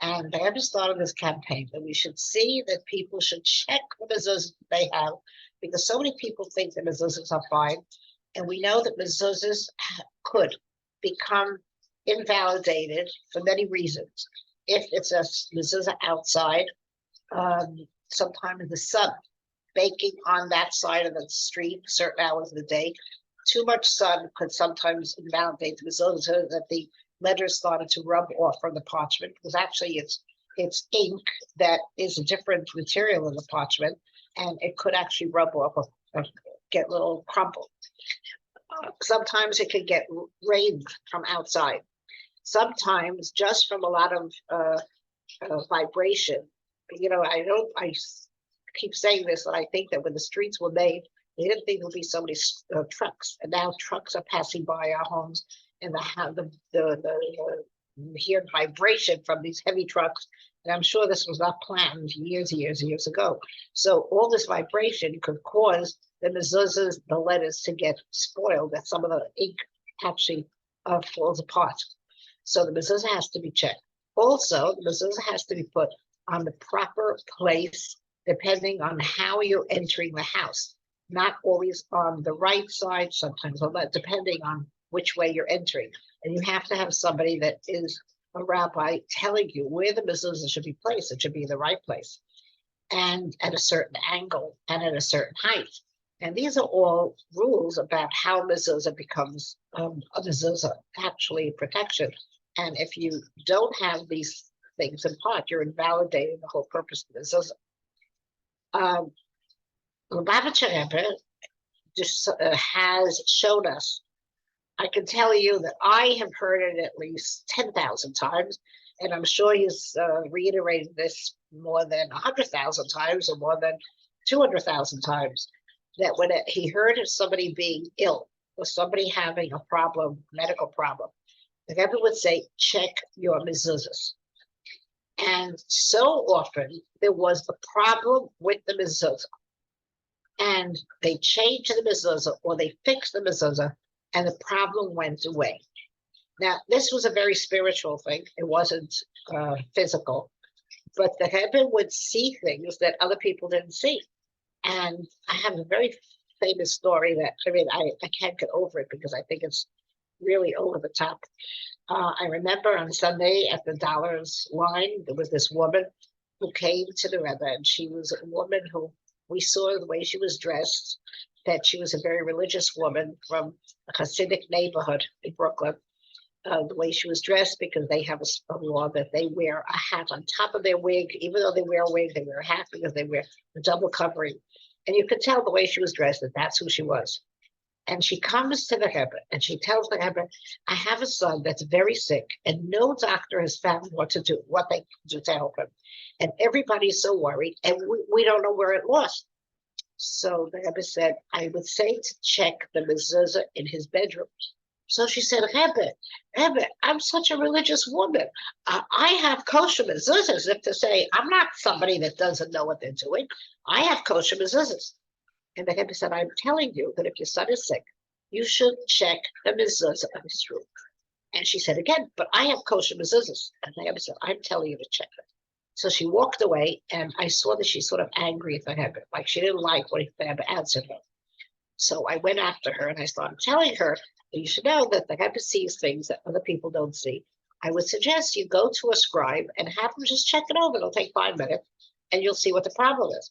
And they ever started this campaign that we should see that people should check the mezuzahs they have, because so many people think that mezuzahs are fine. And we know that mezuzahs could become invalidated for many reasons. If it's a mezuzah outside, sometimes the sun baking on that side of the street, certain hours of the day, too much sun could sometimes invalidate the mezuzah, so that the letters started to rub off from the parchment, because actually it's ink that is a different material than the parchment, and it could actually rub off or get a little crumpled. Sometimes it could get rain from outside. Sometimes just from a lot of vibration. I keep saying this, and I think that when the streets were made, they didn't think there would be so many trucks, and now trucks are passing by our homes, and the hear vibration from these heavy trucks. And I'm sure this was not planned years ago. So all this vibration could cause the mezuzahs, the letters to get spoiled, that some of the ink actually falls apart. So the mezuzah has to be checked. Also, the mezuzah has to be put on the proper place, depending on how you're entering the house. Not always on the right side, sometimes on that, depending on which way you're entering. And you have to have somebody that is a rabbi telling you where the mezuzah should be placed. It should be in the right place and at a certain angle and at a certain height. And these are all rules about how mezuzah becomes a mezuzah, actually protection. And if you don't have these things in part, you're invalidating the whole purpose of mezuzah. Lubavitcher Rebbe just has shown us. I can tell you that I have heard it at least 10,000 times, and I'm sure he's reiterated this more than 100,000 times or more than 200,000 times, that when he heard of somebody being ill or somebody having a problem, medical problem, the Rebbe would say, check your mezuzahs. And so often there was a problem with the mezuzah, and they changed the mezuzah or they fixed the mezuzah, and the problem went away. Now, this was a very spiritual thing. It wasn't physical, but the Rebbe would see things that other people didn't see. And I have a very famous story that, I can't get over it because I think it's really over the top. I remember on Sunday at the Dollars line, there was this woman who came to the Rebbe, and she was a woman who we saw the way she was dressed, that she was a very religious woman from a Hasidic neighborhood in Brooklyn. The way she was dressed, because they have a law that they wear a hat on top of their wig. Even though they wear a wig, they wear a hat because they wear a double covering. And you could tell the way she was dressed that that's who she was. And she comes to the Rebbe and she tells the Rebbe, I have a son that's very sick and no doctor has found what they can do to help him. And everybody's so worried and we don't know where it was. So the Rebbe said, I would say to check the mezuzah in his bedroom. So she said, Rebbe, I'm such a religious woman. I have kosher mezuzahs, as if to say, I'm not somebody that doesn't know what they're doing. I have kosher mezuzahs. And the Rebbe said, I'm telling you that if your son is sick, you should check the mezuzah of his room. And she said again, but I have kosher mezuzahs. And the Rebbe said, I'm telling you to check it. So she walked away, and I saw that she's sort of angry at the Rebbe, like she didn't like what the Rebbe answered her. So I went after her, and I started telling her that you should know that the Rebbe sees things that other people don't see. I would suggest you go to a scribe and have him just check it over. It'll take 5 minutes, and you'll see what the problem is.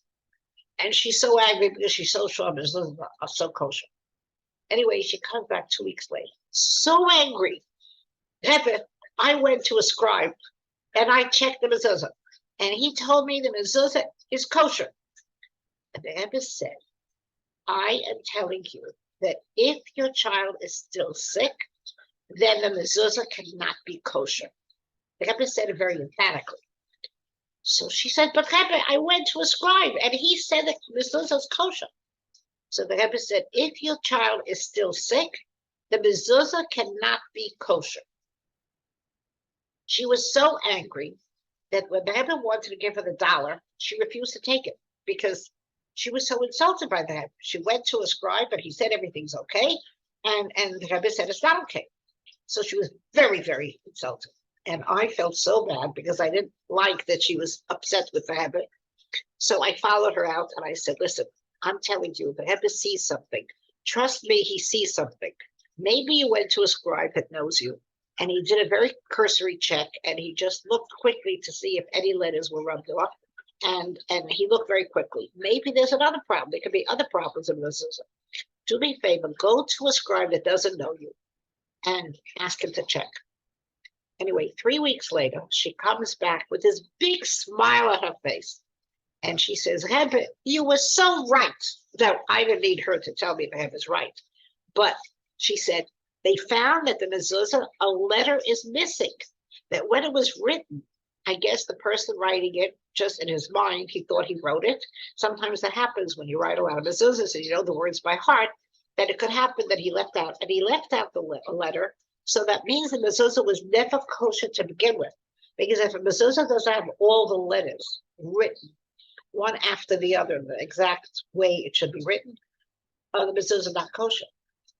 And she's so angry because she's so sure mezuzahs are so kosher. Anyway, she comes back 2 weeks later, so angry. Rebbe, I went to a scribe, and I checked the mezuzah. And he told me the mezuzah is kosher. And the Rebbe said, I am telling you that if your child is still sick, then the mezuzah cannot be kosher. The Rebbe said it very emphatically. So she said, but Rebbe, I went to a scribe and he said that mezuzah is kosher. So the Rebbe said, if your child is still sick, the mezuzah cannot be kosher. She was so angry that when the Rebbe wanted to give her the $1, she refused to take it because she was so insulted by that. She went to a scribe, but he said everything's okay. And the Rebbe said it's not okay. So she was very, very insulted. And I felt so bad because I didn't like that she was upset with the Rebbe. So I followed her out and I said, listen, I'm telling you, the Rebbe sees something. Trust me, he sees something. Maybe you went to a scribe that knows you. And he did a very cursory check and he just looked quickly to see if any letters were rubbed off. And he looked very quickly. Maybe there's another problem. There could be other problems in mezuzah. Do me a favor, go to a scribe that doesn't know you and ask him to check. Anyway, 3 weeks later, she comes back with this big smile on her face. And she says, Rebbe, you were so right. Now, I didn't need her to tell me the Rebbe is right. But she said, they found that the mezuzah, a letter is missing. That when it was written, I guess the person writing it, just in his mind, he thought he wrote it. Sometimes that happens when you write a lot of mezuzahs and you know the words by heart, that it could happen that he left out. And he left out the letter So that means the mezuzah was never kosher to begin with. Because if a mezuzah doesn't have all the letters written one after the other, the exact way it should be written, the mezuzah is not kosher.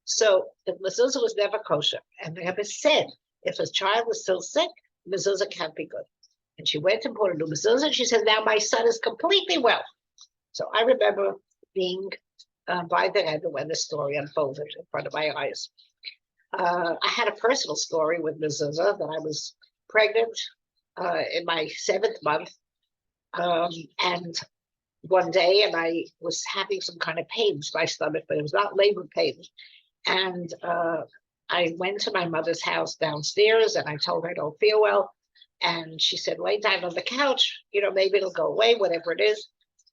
So the mezuzah was never kosher. And the Rebbe said, if a child was still sick, the mezuzah can't be good. And she went and bought a new mezuzah, and she said, now my son is completely well. So I remember being by the Rebbe when the story unfolded in front of my eyes. I had a personal story with mezuzah that I was pregnant in my 7th month. And one day, and I was having some kind of pains in my stomach, but it was not labor pains. And I went to my mother's house downstairs, and I told her I don't feel well. And she said, lay down on the couch, maybe it'll go away, whatever it is.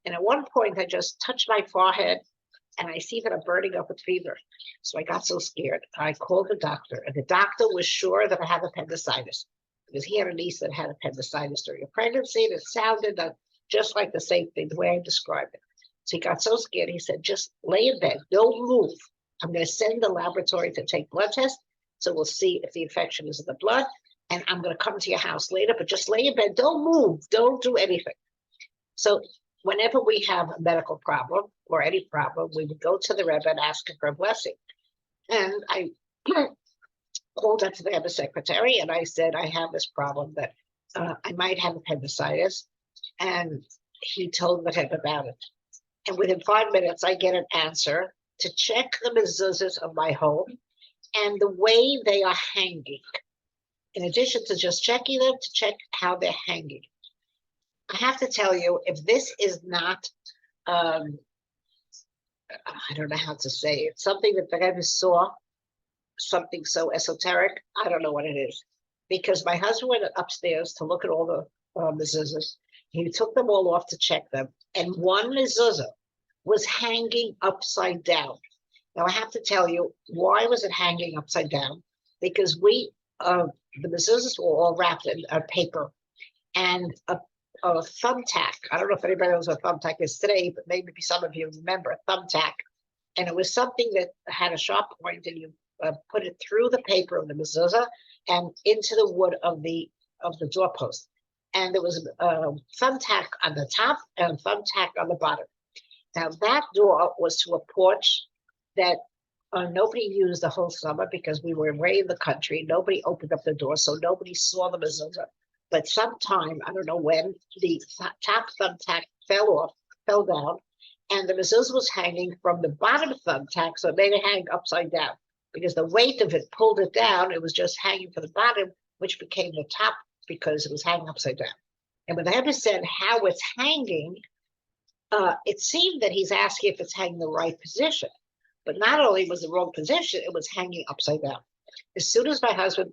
And at one point, I just touched my forehead, and I see that I'm burning up with fever. So I got so scared. I called the doctor, and the doctor was sure that I had appendicitis, because he had a niece that had appendicitis during a pregnancy, and it sounded just like the same thing, the way I described it. So he got so scared, he said, just lay in bed, don't move. I'm going to send the laboratory to take blood tests, so we'll see if the infection is in the blood, and I'm going to come to your house later, but just lay in bed, don't move, don't do anything. So whenever we have a medical problem or any problem, we would go to the Rebbe and ask him for a blessing. And I called up to the Rebbe secretary, and I said, I have this problem that I might have appendicitis. And he told the Rebbe about it. And within 5 minutes, I get an answer to check the mezuzahs of my home and the way they are hanging. In addition to just checking them, to check how they're hanging. I have to tell you, if this is not, I don't know how to say it, something that the Rebbe saw, something so esoteric, I don't know what it is. Because my husband went upstairs to look at all the mezuzahs. He took them all off to check them, and one mezuzah was hanging upside down. Now, I have to tell you, why was it hanging upside down? Because the mezuzahs were all wrapped in paper, and a thumbtack. I don't know if anybody knows what a thumbtack is today, but maybe some of you remember a thumbtack. And it was something that had a sharp point, and you put it through the paper of the mezuzah and into the wood of the doorpost. And there was a thumbtack on the top and a thumbtack on the bottom. Now, that door was to a porch that nobody used the whole summer because we were away in the country. Nobody opened up the door, so nobody saw the mezuzah. But sometime, I don't know when, the top thumbtack fell down, and the mezuzah was hanging from the bottom thumbtack, so it made it hang upside down. Because the weight of it pulled it down, it was just hanging from the bottom, which became the top because it was hanging upside down. And when the Rebbe said how it's hanging, it seemed that he's asking if it's hanging the right position. But not only was the wrong position, it was hanging upside down. As soon as my husband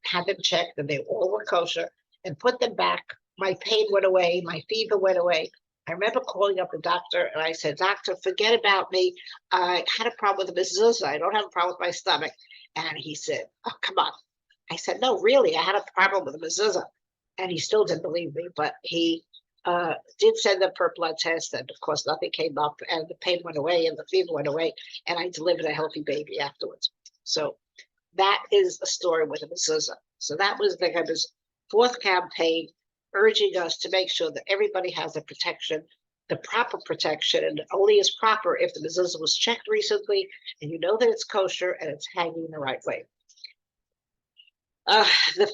had them checked and they all were kosher and put them back, my pain went away, my fever went away. I remember calling up the doctor and I said, doctor, forget about me. I had a problem with the mezuzah. I don't have a problem with my stomach. And he said, oh, come on. I said, no, really, I had a problem with the mezuzah. And he still didn't believe me, but he did send them for a blood test. And of course, nothing came up and the pain went away and the fever went away. And I delivered a healthy baby afterwards. So that is a story with a mezuzah. So that was the Rebbe's 4th campaign, urging us to make sure that everybody has the protection, the proper protection, and only is proper if the mezuzah was checked recently and you know that it's kosher and it's hanging the right way. The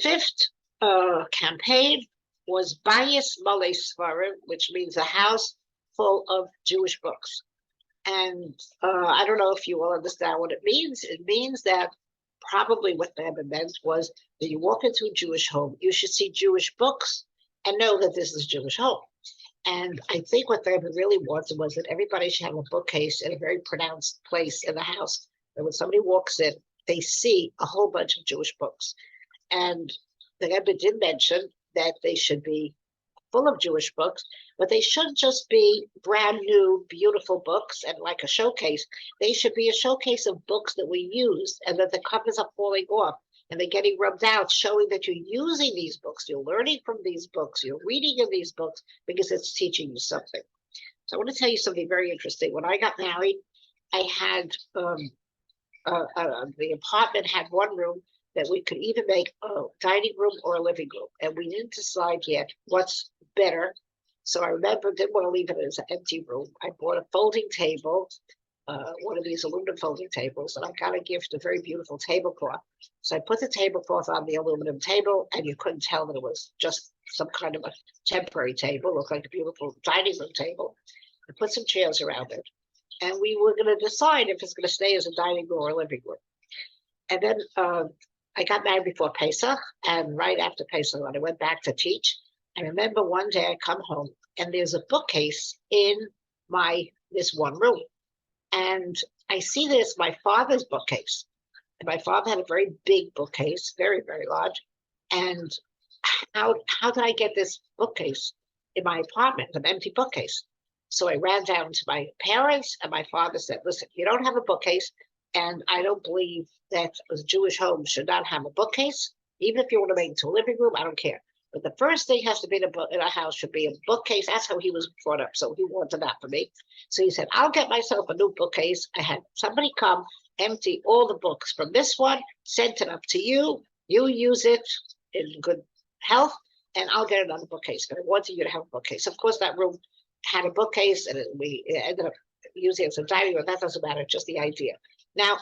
5th campaign was Bayis Malei Svarim, which means a house full of Jewish books. And I don't know if you all understand what it means. It means that probably what the Rebbe meant was that you walk into a Jewish home, you should see Jewish books and know that this is a Jewish home. And I think what the Rebbe really wanted was that everybody should have a bookcase in a very pronounced place in the house. That when somebody walks in, they see a whole bunch of Jewish books. And the Rebbe did mention that they should be full of Jewish books, but they shouldn't just be brand new, beautiful books and like a showcase. They should be a showcase of books that we use and that the covers are falling off and they're getting rubbed out, showing that you're using these books, you're learning from these books, you're reading in these books because it's teaching you something. So I want to tell you something very interesting. When I got married, I had the apartment had one room that we could either make a dining room or a living room, and we didn't decide yet what's better. So I remember, didn't want to leave it as an empty room. I bought a folding table, one of these aluminum folding tables, and I got a gift, a very beautiful tablecloth. So I put the tablecloth on the aluminum table, and you couldn't tell that it was just some kind of a temporary table. It looked like a beautiful dining room table. I put some chairs around it, and we were going to decide if it's going to stay as a dining room or a living room. And then I got married before Pesach, and right after Pesach, when I went back to teach, I remember one day I come home, and there's a bookcase in this one room. And I see this, my father's bookcase. And my father had a very big bookcase, very, very large. And how did I get this bookcase in my apartment, an empty bookcase? So I ran down to my parents, and my father said, listen, you don't have a bookcase, and I don't believe that a Jewish home should not have a bookcase. Even if you want to make it to a living room, I don't care. But the first thing has to be in a house should be a bookcase. That's how he was brought up. So he wanted that for me. So he said, I'll get myself a new bookcase. I had somebody come, empty all the books from this one, sent it up to you. You use it in good health, and I'll get another bookcase. But I wanted you to have a bookcase. Of course, that room had a bookcase, and we ended up using it as a dining room. That doesn't matter, just the idea. Now,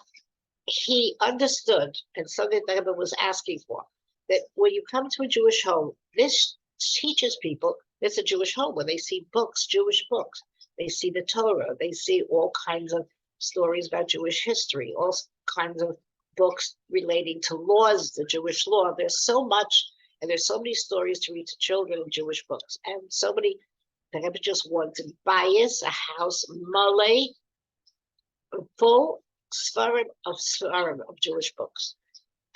he understood, and something that I was asking for, that when you come to a Jewish home, this teaches people it's a Jewish home where they see books, Jewish books. They see the Torah. They see all kinds of stories about Jewish history, all kinds of books relating to laws, the Jewish law. There's so much, and there's so many stories to read to children in Jewish books, and so many that I just wanted bias, a house male, full Svarim of Jewish books.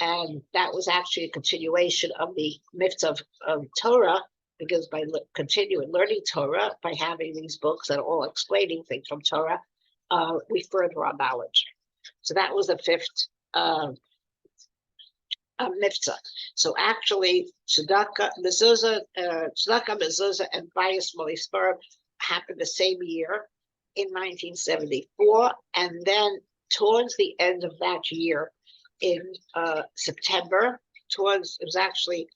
And that was actually a continuation of the Mivtoyim of Torah, because by continuing learning Torah, by having these books that are all explaining things from Torah, we further our knowledge. So that was the fifth mitzvah. So actually, tzedakah, mezuzah, and bias molisparim happened the same year in 1974, and then towards the end of that year, in September, it was actually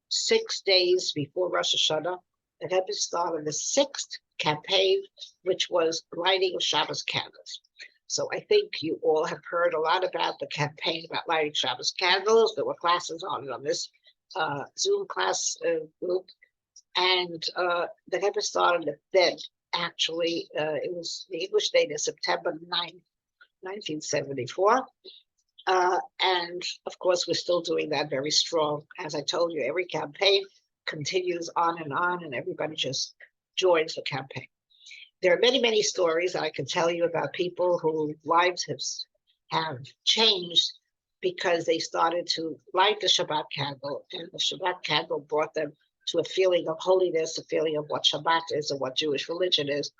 6 days before Rosh Hashanah, the Rebbe started the sixth campaign, which was lighting of Shabbos candles. So I think you all have heard a lot about the campaign about lighting Shabbos candles. There were classes on it on this Zoom class group. And the Rebbe started it then. Actually, it was the English date is September 9th, 1974. And of course, we're still doing that very strong. As I told you, every campaign continues on, and everybody just joins the campaign. There are many, many stories I can tell you about people whose lives have changed because they started to light the Shabbat candle, and the Shabbat candle brought them to a feeling of holiness, a feeling of what Shabbat is and what Jewish religion is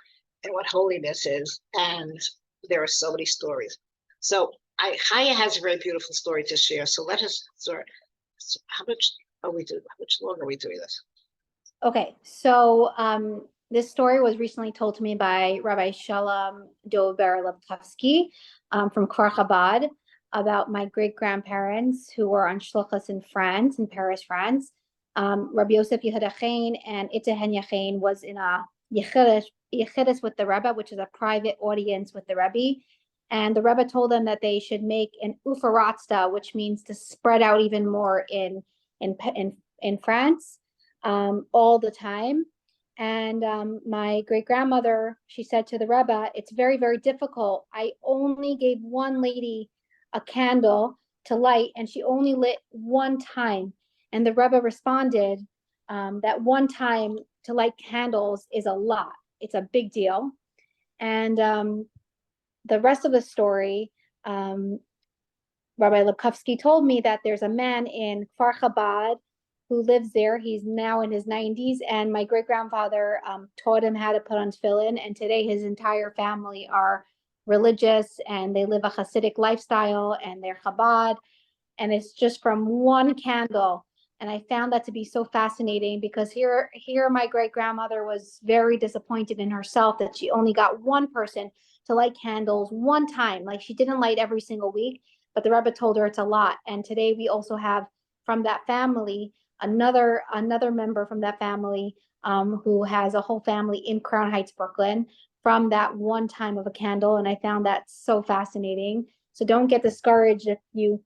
and what holiness is. And there are so many stories. So Chaya has a very beautiful story to share. So let us start. So how much longer are we doing this? Okay, so this story was recently told to me by Rabbi Shalom Dober Lepkowski from Kfar Chabad about my great-grandparents who were on shluchas in France, in Paris, France. Rabbi Yosef Yehuda and Itehen Yachain was in a yechidus with the Rebbe, which is a private audience with the Rebbe. And the Rebbe told them that they should make an ufaratzta, which means to spread out even more in France all the time. And my great-grandmother, she said to the Rebbe, it's very, very difficult. I only gave one lady a candle to light, and she only lit one time. And the Rebbe responded that one time to light candles is a lot. It's a big deal. And the rest of the story, Rabbi Lepkowski told me that there's a man in Kfar Chabad who lives there. He's now in his 90s, and my great-grandfather taught him how to put on tefillin, and today his entire family are religious, and they live a Hasidic lifestyle, and they're Chabad, and it's just from one candle. And I found that to be so fascinating because here my great-grandmother was very disappointed in herself that she only got one person to light candles one time. Like, she didn't light every single week, but the Rebbe told her it's a lot. And today we also have from that family another member from that family who has a whole family in Crown Heights, Brooklyn, from that one time of a candle. And I found that so fascinating. So don't get discouraged if you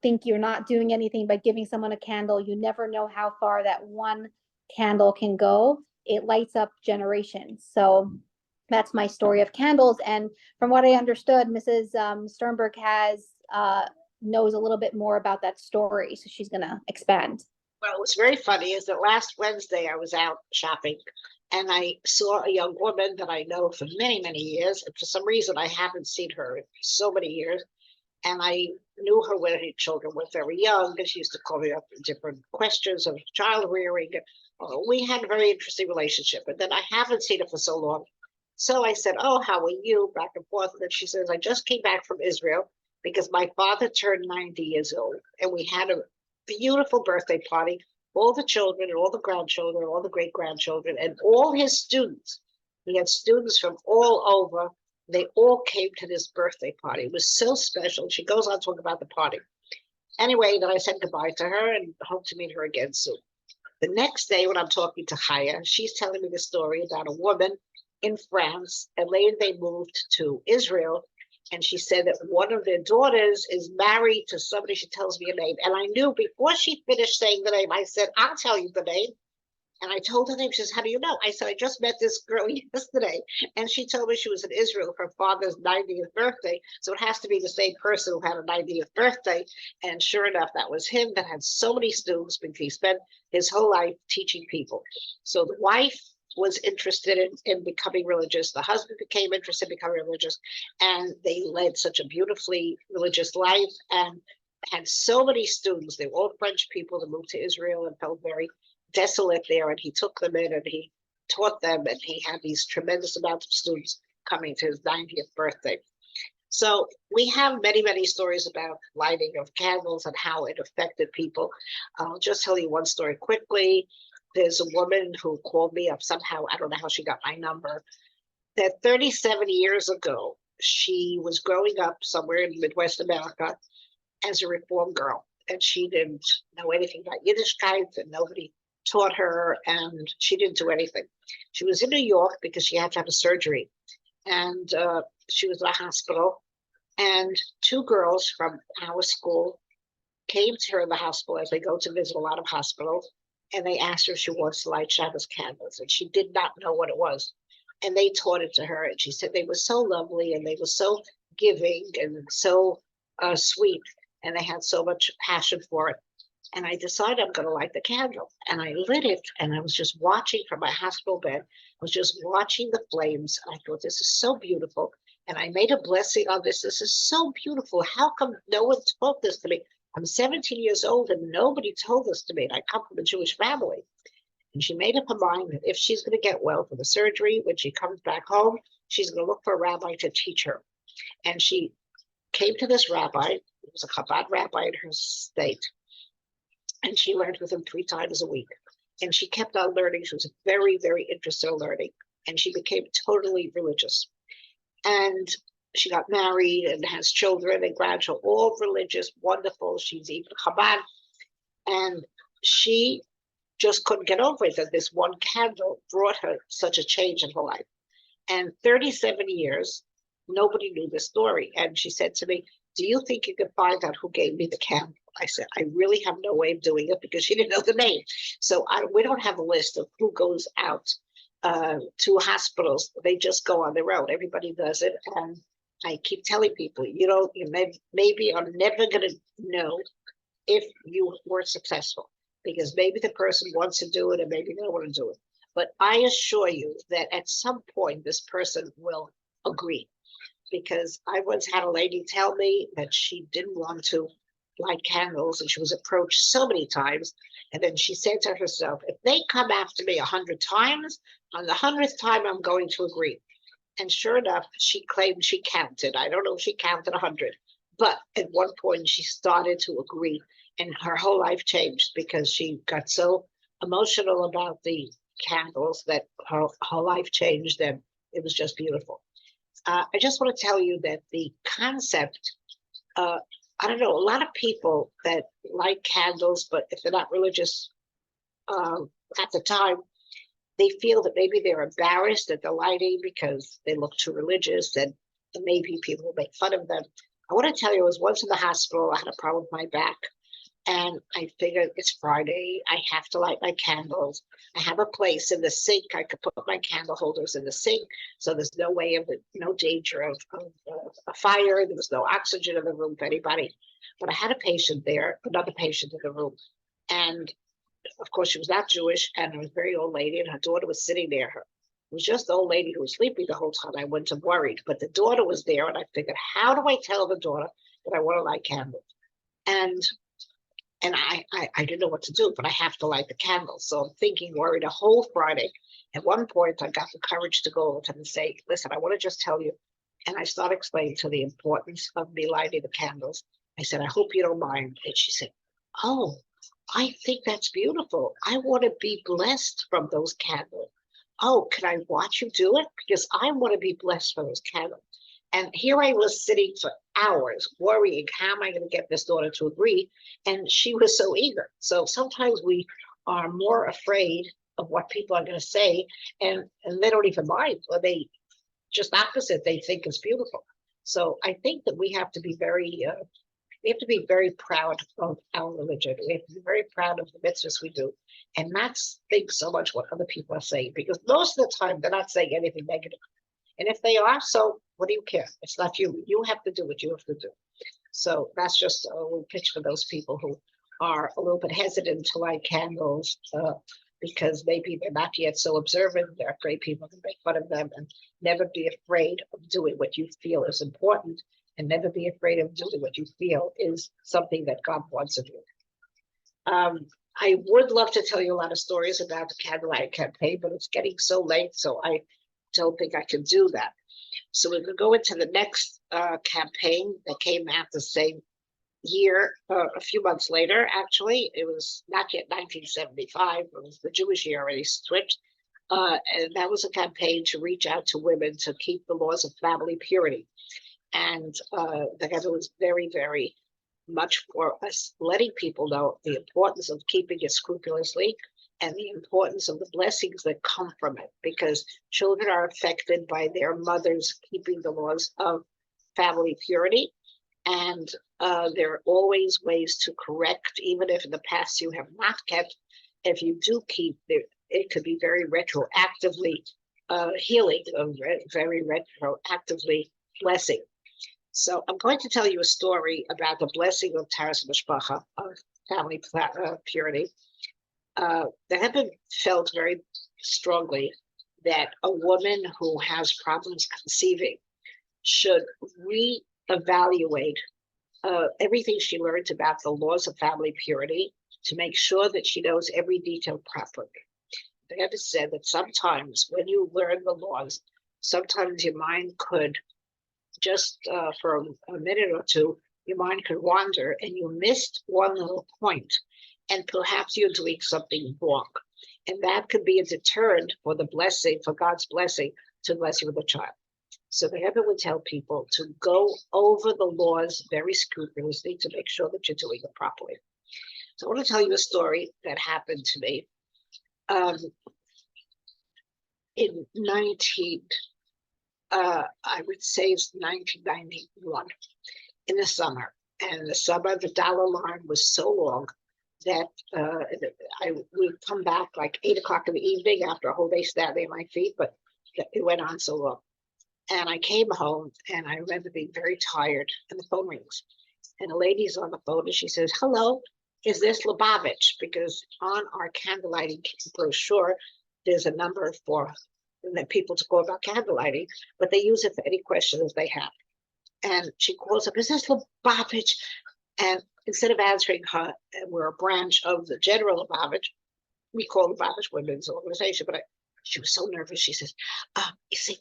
think you're not doing anything by giving someone a candle. You never know how far that one candle can go. It lights up generations. So that's my story of candles. And from what I understood, Mrs. Sternberg knows a little bit more about that story. So she's going to expand. Well, what's very funny is that last Wednesday I was out shopping and I saw a young woman that I know for many, many years. And for some reason, I haven't seen her in so many years. And I knew her when her children were very young, and she used to call me up with different questions of child rearing. We had a very interesting relationship. And then I haven't seen her for so long. So I said, "Oh, how are you?" Back and forth. And then she says, "I just came back from Israel because my father turned 90 years old, and we had a beautiful birthday party. All the children and all the grandchildren, all the great-grandchildren, and all his students. He had students from all over. They all came to this birthday party. It was so special." She goes on to talk about the party. Anyway, then I said goodbye to her and hope to meet her again soon. The next day, when I'm talking to Chaya, she's telling me the story about a woman in France, and later they moved to Israel. And she said that one of their daughters is married to somebody. She tells me a name. And I knew before she finished saying the name, I said, "I'll tell you the name." And I told her name. She says, "How do you know?" I said, "I just met this girl yesterday." And she told me she was in Israel for her father's 90th birthday. So it has to be the same person who had a 90th birthday. And sure enough, that was him that had so many students because he spent his whole life teaching people. So the wife was interested in becoming religious. The husband became interested in becoming religious. And they led such a beautifully religious life and had so many students. They were all French people that moved to Israel and felt very desolate there, and he took them in and he taught them, and he had these tremendous amounts of students coming to his 90th birthday. So we have many, many stories about lighting of candles and how it affected people. I'll just tell you one story quickly. There's a woman who called me up somehow. I don't know how she got my number. That 37 years ago, she was growing up somewhere in Midwest America as a Reform girl, and she didn't know anything about Yiddishkeit, and nobody taught her, and she didn't do anything. She was in New York because she had to have a surgery, and she was in a hospital, and two girls from our school came to her in the hospital, as they go to visit a lot of hospitals, and they asked her if she wants to light Shabbos candles, and she did not know what it was. And they taught it to her, and she said they were so lovely, and they were so giving, and so sweet, and they had so much passion for it. And I decided I'm going to light the candle. And I lit it, and I was just watching from my hospital bed. I was just watching the flames. I thought, this is so beautiful. And I made a blessing on this. This is so beautiful. How come no one told this to me? I'm 17 years old, and nobody told this to me. And I come from a Jewish family. And she made up her mind that if she's going to get well for the surgery, when she comes back home, she's going to look for a rabbi to teach her. And she came to this rabbi. It was a Chabad rabbi in her state. And she learned with him 3 times a week. And she kept on learning. She was very, very interested in learning. And she became totally religious. And she got married and has children and grandchildren, all religious, wonderful. She's even Chabad. And she just couldn't get over it that this one candle brought her such a change in her life. And 37 years, nobody knew the story. And she said to me, "Do you think you could find out who gave me the candle?" I said, "I really have no way of doing it," because she didn't know the name. So we don't have a list of who goes out to hospitals. They just go on their own. Everybody does it. And I keep telling people, maybe I'm never going to know if you were successful, because maybe the person wants to do it and maybe they don't want to do it. But I assure you that at some point, this person will agree. Because I once had a lady tell me that she didn't want to light candles, and she was approached so many times. And then she said to herself, if they come after me 100 times, on the 100th time, I'm going to agree. And sure enough, she claimed she counted. I don't know if she counted 100, but at one point she started to agree, and her whole life changed because she got so emotional about the candles that her life changed, and it was just beautiful. I just want to tell you that the concept I don't know, a lot of people that light candles, but if they're not religious at the time, they feel that maybe they're embarrassed at the lighting because they look too religious and maybe people will make fun of them. I want to tell you, I was once in the hospital. I had a problem with my back. And I figured it's Friday. I have to light my candles. I have a place in the sink. I could put my candle holders in the sink. So there's no way of it, no danger of a fire. There was no oxygen in the room for anybody. But I had a patient there, another patient in the room. And of course, she was not Jewish and it was a very old lady, and her daughter was sitting near her. It was just the old lady who was sleeping the whole time. I wouldn't have worried. But the daughter was there, and I figured, how do I tell the daughter that I want to light candles? And I didn't know what to do, but I have to light the candles. So I'm thinking, worried a whole Friday. At one point, I got the courage to go over to them and say, listen, I want to just tell you. And I started explaining to the importance of me lighting the candles. I said, I hope you don't mind. And she said, oh, I think that's beautiful. I want to be blessed from those candles. Oh, can I watch you do it? Because I want to be blessed from those candles. And here I was sitting for hours worrying, how am I going to get this daughter to agree? And she was so eager. So sometimes we are more afraid of what people are going to say, and they don't even mind, or they just opposite, they think it's beautiful. So I think that we have to be very proud of our religion. We have to be very proud of the mitzvahs we do, and not think so much what other people are saying, because most of the time they're not saying anything negative. And if they are, so what do you care? It's not you. You have to do what you have to do. So that's just a little pitch for those people who are a little bit hesitant to light candles because maybe they're not yet so observant. They're afraid people can make fun of them, and never be afraid of doing what you feel is important, and never be afraid of doing what you feel is something that God wants of you. I would love to tell you a lot of stories about the candlelight campaign, but it's getting so late, so I don't think I can do that. So we're going to go into the next campaign that came out the same year, a few months later, actually. It was not yet 1975, it was the Jewish year already switched. And that was a campaign to reach out to women to keep the laws of family purity. And it was very, very much for us letting people know the importance of keeping it scrupulously and the importance of the blessings that come from it, because children are affected by their mothers keeping the laws of family purity. And there are always ways to correct, even if in the past you have not kept. If you do keep, it could be very retroactively healing, very retroactively blessing. So I'm going to tell you a story about the blessing of Taras Mishpacha, of family purity. The Rebbe felt very strongly that a woman who has problems conceiving should reevaluate everything she learned about the laws of family purity to make sure that she knows every detail properly. The Rebbe said that sometimes when you learn the laws, sometimes your mind could just for a minute or two, your mind could wander and you missed one little point, and perhaps you're doing something wrong. And that could be a deterrent for the blessing, for God's blessing to bless you with a child. So the Rebbe would tell people to go over the laws very scrupulously to make sure that you're doing it properly. So I want to tell you a story that happened to me in I would say it's 1991, in the summer. And in the summer, the dollar line was so long that I would come back like 8 o'clock in the evening after a whole day standing on my feet, but it went on so long. And I came home and I remember being very tired, and the phone rings. And a lady's on the phone and she says, hello, is this Lubavitch? Because on our candlelighting brochure, there's a number for people to call about candlelighting, but they use it for any questions they have. And she calls up, is this Lubavitch? And instead of answering her, we're a branch of the General Lubavitch. We call Lubavitch Women's Organization, but she was so nervous. She says, you see,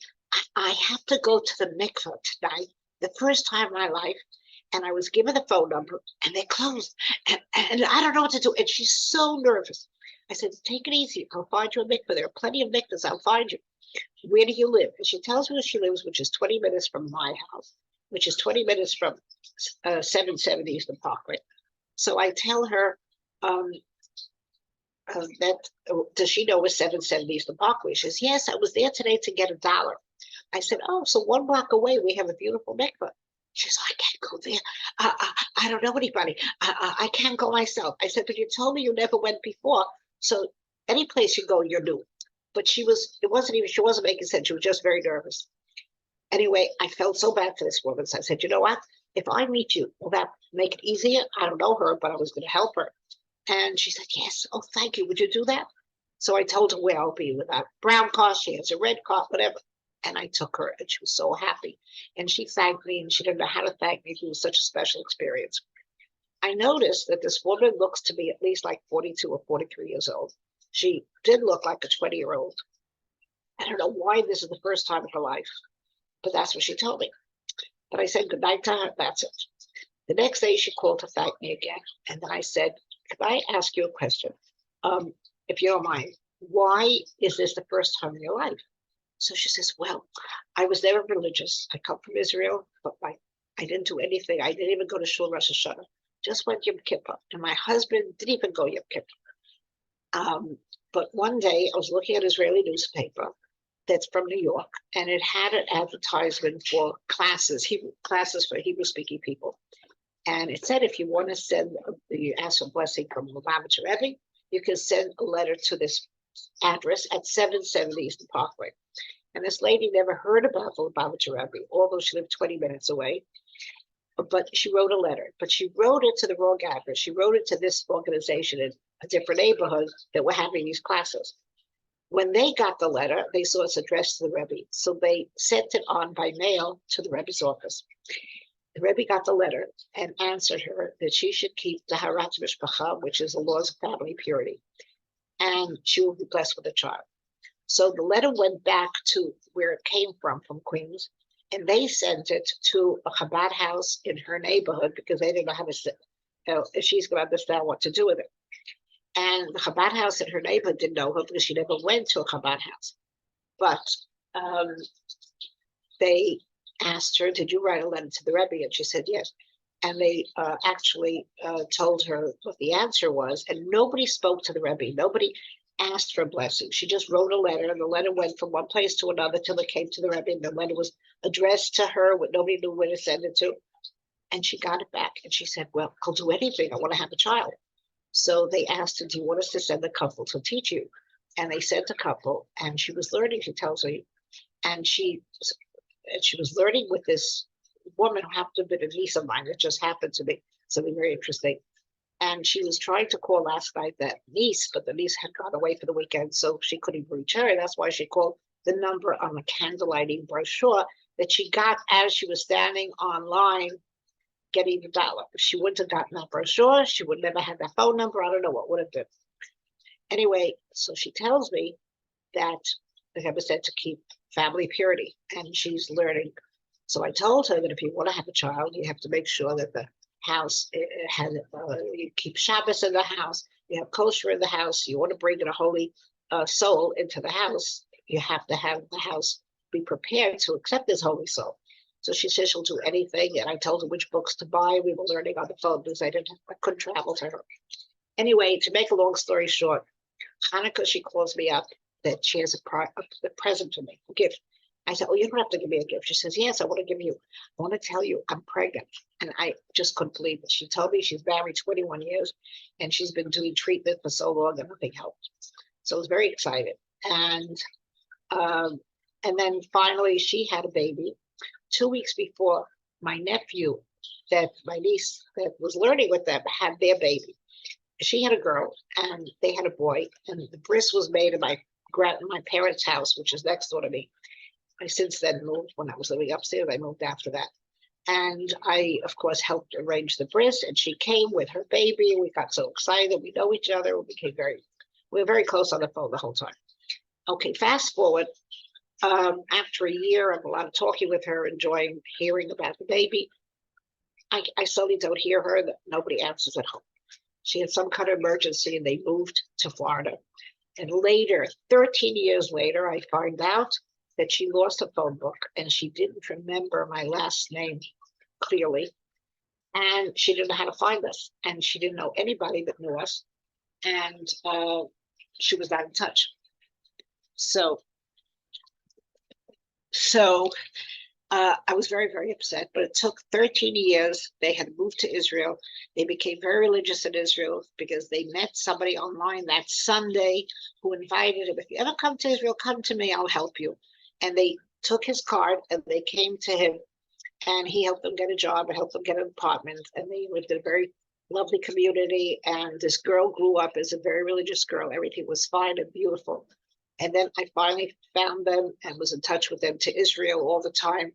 I have to go to the mikveh tonight, the first time in my life, and I was given the phone number, and they closed, and I don't know what to do. And she's so nervous. I said, take it easy. I'll find you a mikveh. There are plenty of mikvehs. I'll find you. Where do you live? And she tells me where she lives, which is 20 minutes from my house. which is 20 minutes from 770 Eastern Parkway. So I tell her does she know where 770 Eastern Parkway? She says, yes, I was there today to get $1. I said, oh, so 1 block away, we have a beautiful mikveh. She says, I can't go there. I don't know anybody. I can't go myself. I said, but you told me you never went before. So any place you go, you're new. But she wasn't making sense. She was just very nervous. Anyway, I felt so bad for this woman. So I said, you know what? If I meet you, will that make it easier? I don't know her, but I was going to help her. And she said, yes. Oh, thank you. Would you do that? So I told her where I'll be with a brown car. She has a red car, whatever. And I took her, and she was so happy. And she thanked me, and she didn't know how to thank me. It was such a special experience. I noticed that this woman looks to be at least like 42 or 43 years old. She did look like a 20-year-old. I don't know why this is the first time in her life, but that's what she told me. But I said goodnight to her. That's it. The next day, she called to thank me again. And then I said, can I ask you a question? If you don't mind, why is this the first time in your life? So she says, well, I was never religious. I come from Israel, but I didn't do anything. I didn't even go to Shul Rosh Hashanah. Just went Yom Kippur. And my husband didn't even go Yom Kippur. But one day I was looking at an Israeli newspaper that's from New York, and it had an advertisement for classes for Hebrew-speaking people. And it said, if you want to you ask for blessing from Lubavitcher Rebbe, you can send a letter to this address at 770 Eastern Parkway. And this lady never heard about the Lubavitcher Rebbe, although she lived 20 minutes away. But she wrote a letter, but she wrote it to the wrong address. She wrote it to this organization in a different neighborhood that were having these classes. When they got the letter, they saw it's addressed to the Rebbe. So they sent it on by mail to the Rebbe's office. The Rebbe got the letter and answered her that she should keep the Harat Mishpacha, which is the laws of family purity, and she will be blessed with a child. So the letter went back to where it came from Queens, and they sent it to a Chabad house in her neighborhood because they didn't know how to, if she's going to understand what to do with it. And the Chabad house in her neighborhood didn't know her because she never went to a Chabad house. But they asked her, did you write a letter to the Rebbe? And she said, yes. And they actually told her what the answer was. And nobody spoke to the Rebbe. Nobody asked for a blessing. She just wrote a letter, and the letter went from one place to another till it came to the Rebbe. And the letter was addressed to her, but nobody knew where to send it to. And she got it back. And she said, well, I'll do anything. I want to have a child. So they asked her, do you want us to send a couple to teach you? And they sent a couple, and she was learning, she tells me, and she was learning with this woman who happened to have been a niece of mine. It just happened to be something very interesting. And she was trying to call last night that niece, but the niece had gone away for the weekend, so she couldn't reach her. That's why she called the number on the candlelighting brochure that she got as she was standing online getting the dollar. If she wouldn't have gotten that brochure, she would never have that phone number. I don't know what would have been. Anyway, so she tells me that the Rebbe said to keep family purity, and she's learning. So I told her that if you want to have a child, you have to make sure that the house has, you keep Shabbos in the house, you have kosher in the house, you want to bring in a holy soul into the house, you have to have the house be prepared to accept this holy soul. So she says she'll do anything, and I told her which books to buy. We were learning on the phone because I couldn't travel to her. Anyway, to make a long story short, Hanukkah, she calls me up that she has a present for me, a gift. I said, oh, you don't have to give me a gift. She says, yes, I want to tell you I'm pregnant. And I just couldn't believe it. She told me she's married 21 years and she's been doing treatment for so long and nothing helped. So I was very excited. And then finally she had a baby 2 weeks before my nephew, my niece that was learning with them, had their baby. She had a girl and they had a boy, and the bris was made in my parents' house, which is next door to me. I since then moved. When I was living upstairs, I moved after that. And I, of course, helped arrange the bris, and she came with her baby. We got so excited. We know each other. We were very close on the phone the whole time. Okay, fast forward. After a year of a lot of talking with her, enjoying hearing about the baby, I suddenly don't hear her. That nobody answers at home. She had some kind of emergency, and they moved to Florida. And later, 13 years later, I find out that she lost a phone book and she didn't remember my last name. clearly, and she didn't know how to find us, and she didn't know anybody that knew us, and she was not in touch. So I was very, very upset, but it took 13 years. They had moved to Israel. They became very religious in Israel because they met somebody online that Sunday who invited him, if you ever come to Israel, come to me, I'll help you. And they took his card and they came to him, and he helped them get a job and helped them get an apartment. And they lived in a very lovely community. And this girl grew up as a very religious girl. Everything was fine and beautiful. And then I finally found them and was in touch with them to Israel all the time.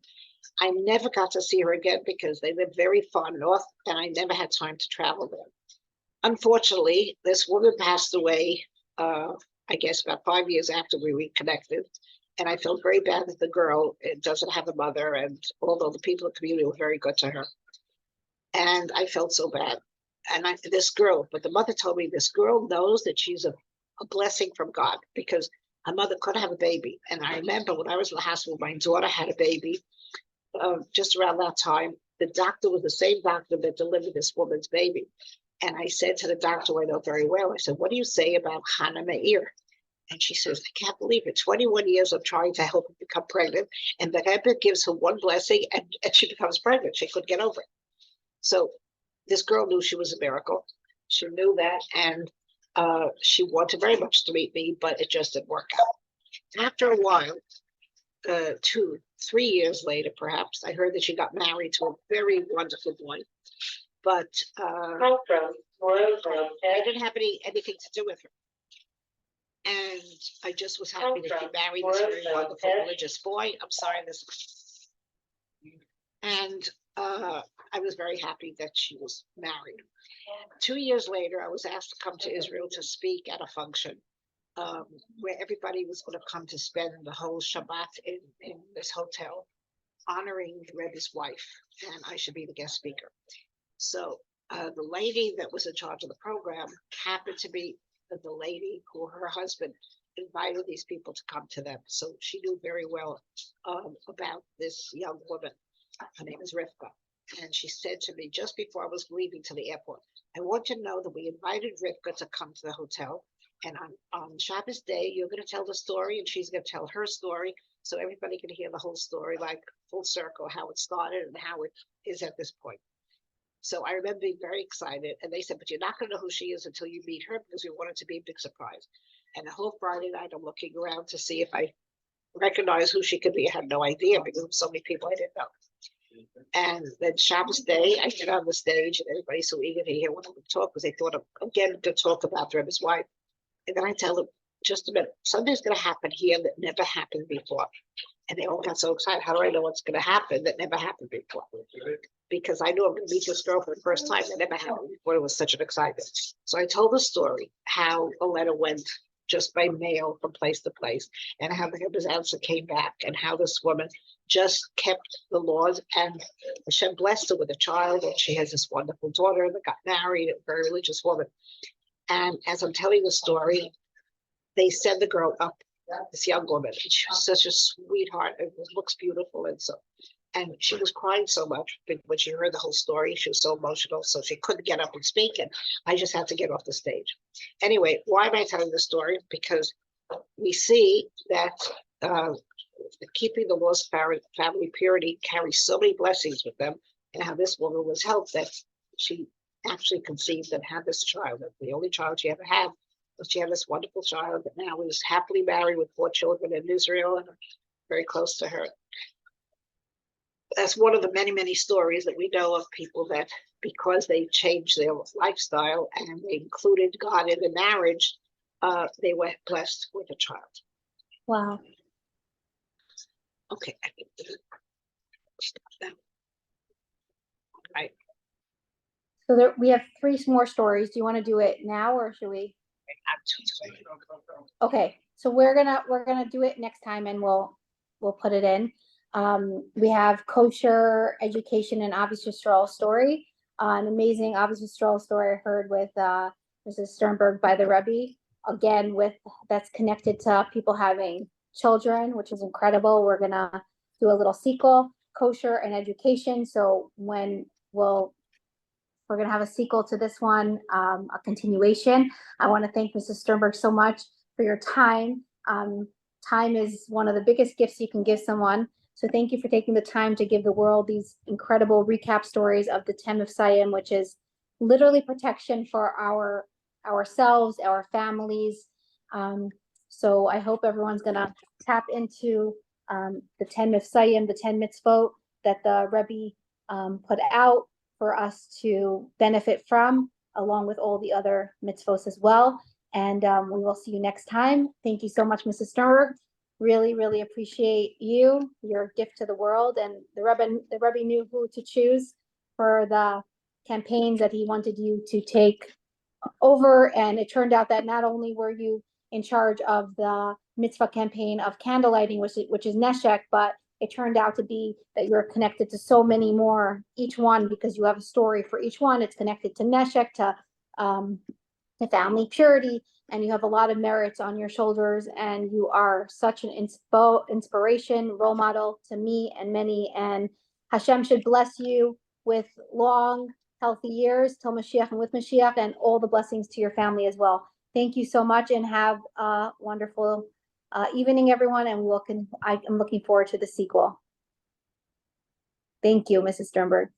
I never got to see her again because they lived very far north and I never had time to travel there. Unfortunately, this woman passed away, I guess about 5 years after we reconnected. And I felt very bad that the girl doesn't have a mother, and although the people in the community were very good to her. And I felt so bad. And this girl, but the mother told me this girl knows that she's a blessing from God because her mother couldn't have a baby. And I remember when I was in the hospital, my daughter had a baby just around that time. The doctor was the same doctor that delivered this woman's baby. And I said to the doctor, I know very well, I said, what do you say about Hannah Meir? And she says, I can't believe it. 21 years of trying to help her become pregnant. And the Rebbe gives her one blessing and she becomes pregnant. She couldn't get over it. So this girl knew she was a miracle. She knew that. And she wanted very much to meet me, but it just didn't work out. After a while, 2, 3 years later, perhaps, I heard that she got married to a very wonderful boy. But I didn't have anything to do with her. And I just was happy that she married this very wonderful religious boy. I'm sorry, this. And I was very happy that she was married. 2 years later, I was asked to come to Israel to speak at a function where everybody was going to come to spend the whole Shabbat in this hotel, honoring the Rebbe's wife, and I should be the guest speaker. So the lady that was in charge of the program happened to be the lady who her husband invited these people to come to them. So she knew very well about this young woman. Her name is Rivka. And she said to me just before I was leaving to the airport, I want you to know that we invited Rivka to come to the hotel. And on Shabbos day, you're going to tell the story and she's going to tell her story. So everybody can hear the whole story, like full circle, how it started and how it is at this point. So I remember being very excited. And they said, but you're not going to know who she is until you meet her because we want it to be a big surprise. And the whole Friday night, I'm looking around to see if I recognize who she could be. I had no idea because of so many people I didn't know. And then Shabbos day, I get on the stage and everybody's so eager to hear what I would talk because they thought of, again, to talk about the Rebbe's wife. And then I tell them, just a minute, something's going to happen here that never happened before. And they all got so excited. How do I know what's going to happen that never happened before? Because I knew I'm going to meet this girl for the first time that never happened before. It was such an excitement. So I told the story, how a letter went just by mail from place to place, and how the Rebbe's answer came back, and how this woman just kept the laws, and Hashem blessed her with a child, and she has this wonderful daughter that got married, a very religious woman. And as I'm telling the story, they send the girl up, this young woman. She was such a sweetheart. It looks beautiful. And she was crying so much when she heard the whole story. She was so emotional, so she couldn't get up and speak. And I just had to get off the stage. Anyway, why am I telling this story? Because we see that keeping the laws of family purity carries so many blessings with them, and how this woman was helped that she actually conceived and had this child, the only child she ever had. But she had this wonderful child that now is happily married with 4 children in Israel and very close to her. That's one of the many, many stories that we know of people that because they changed their lifestyle and they included God in the marriage, they were blessed with a child. Wow. Okay. Stop now. Right. So we have 3 more stories. Do you want to do it now or should we? Okay, so we're gonna do it next time and we'll put it in. We have kosher education and Avi Yisrael story, an amazing Avi Yisrael story I heard with Mrs. Sternberg by the Rebbe. Again, that's connected to people having children, which is incredible. We're gonna do a little sequel. kosher and education. So when we're going to have a sequel to this one, a continuation. I want to thank Mrs. Sternberg so much for your time. Time is one of the biggest gifts you can give someone. So thank you for taking the time to give the world these incredible recap stories of the 10 Mivtoyim, which is literally protection for ourselves, our families. So I hope everyone's going to tap into the 10 Mivtoyim, the 10 mitzvot that the Rebbe put out for us to benefit from, along with all the other mitzvos as well. And we will see you next time. Thank you so much, Mrs. Sternberg. Really, really appreciate you, your gift to the world. And the Rebbe knew who to choose for the campaigns that he wanted you to take over. And it turned out that not only were you in charge of the mitzvah campaign of candlelighting, which is Neshek, but it turned out to be that you're connected to so many more, each one, because you have a story for each one. It's connected to Neshek, to family purity, and you have a lot of merits on your shoulders, and you are such an inspiration, role model to me and many, and Hashem should bless you with long, healthy years till Mashiach and with Mashiach, and all the blessings to your family as well. Thank you so much, and have a wonderful evening, everyone, and I am looking forward to the sequel. Thank you, Mrs. Sternberg.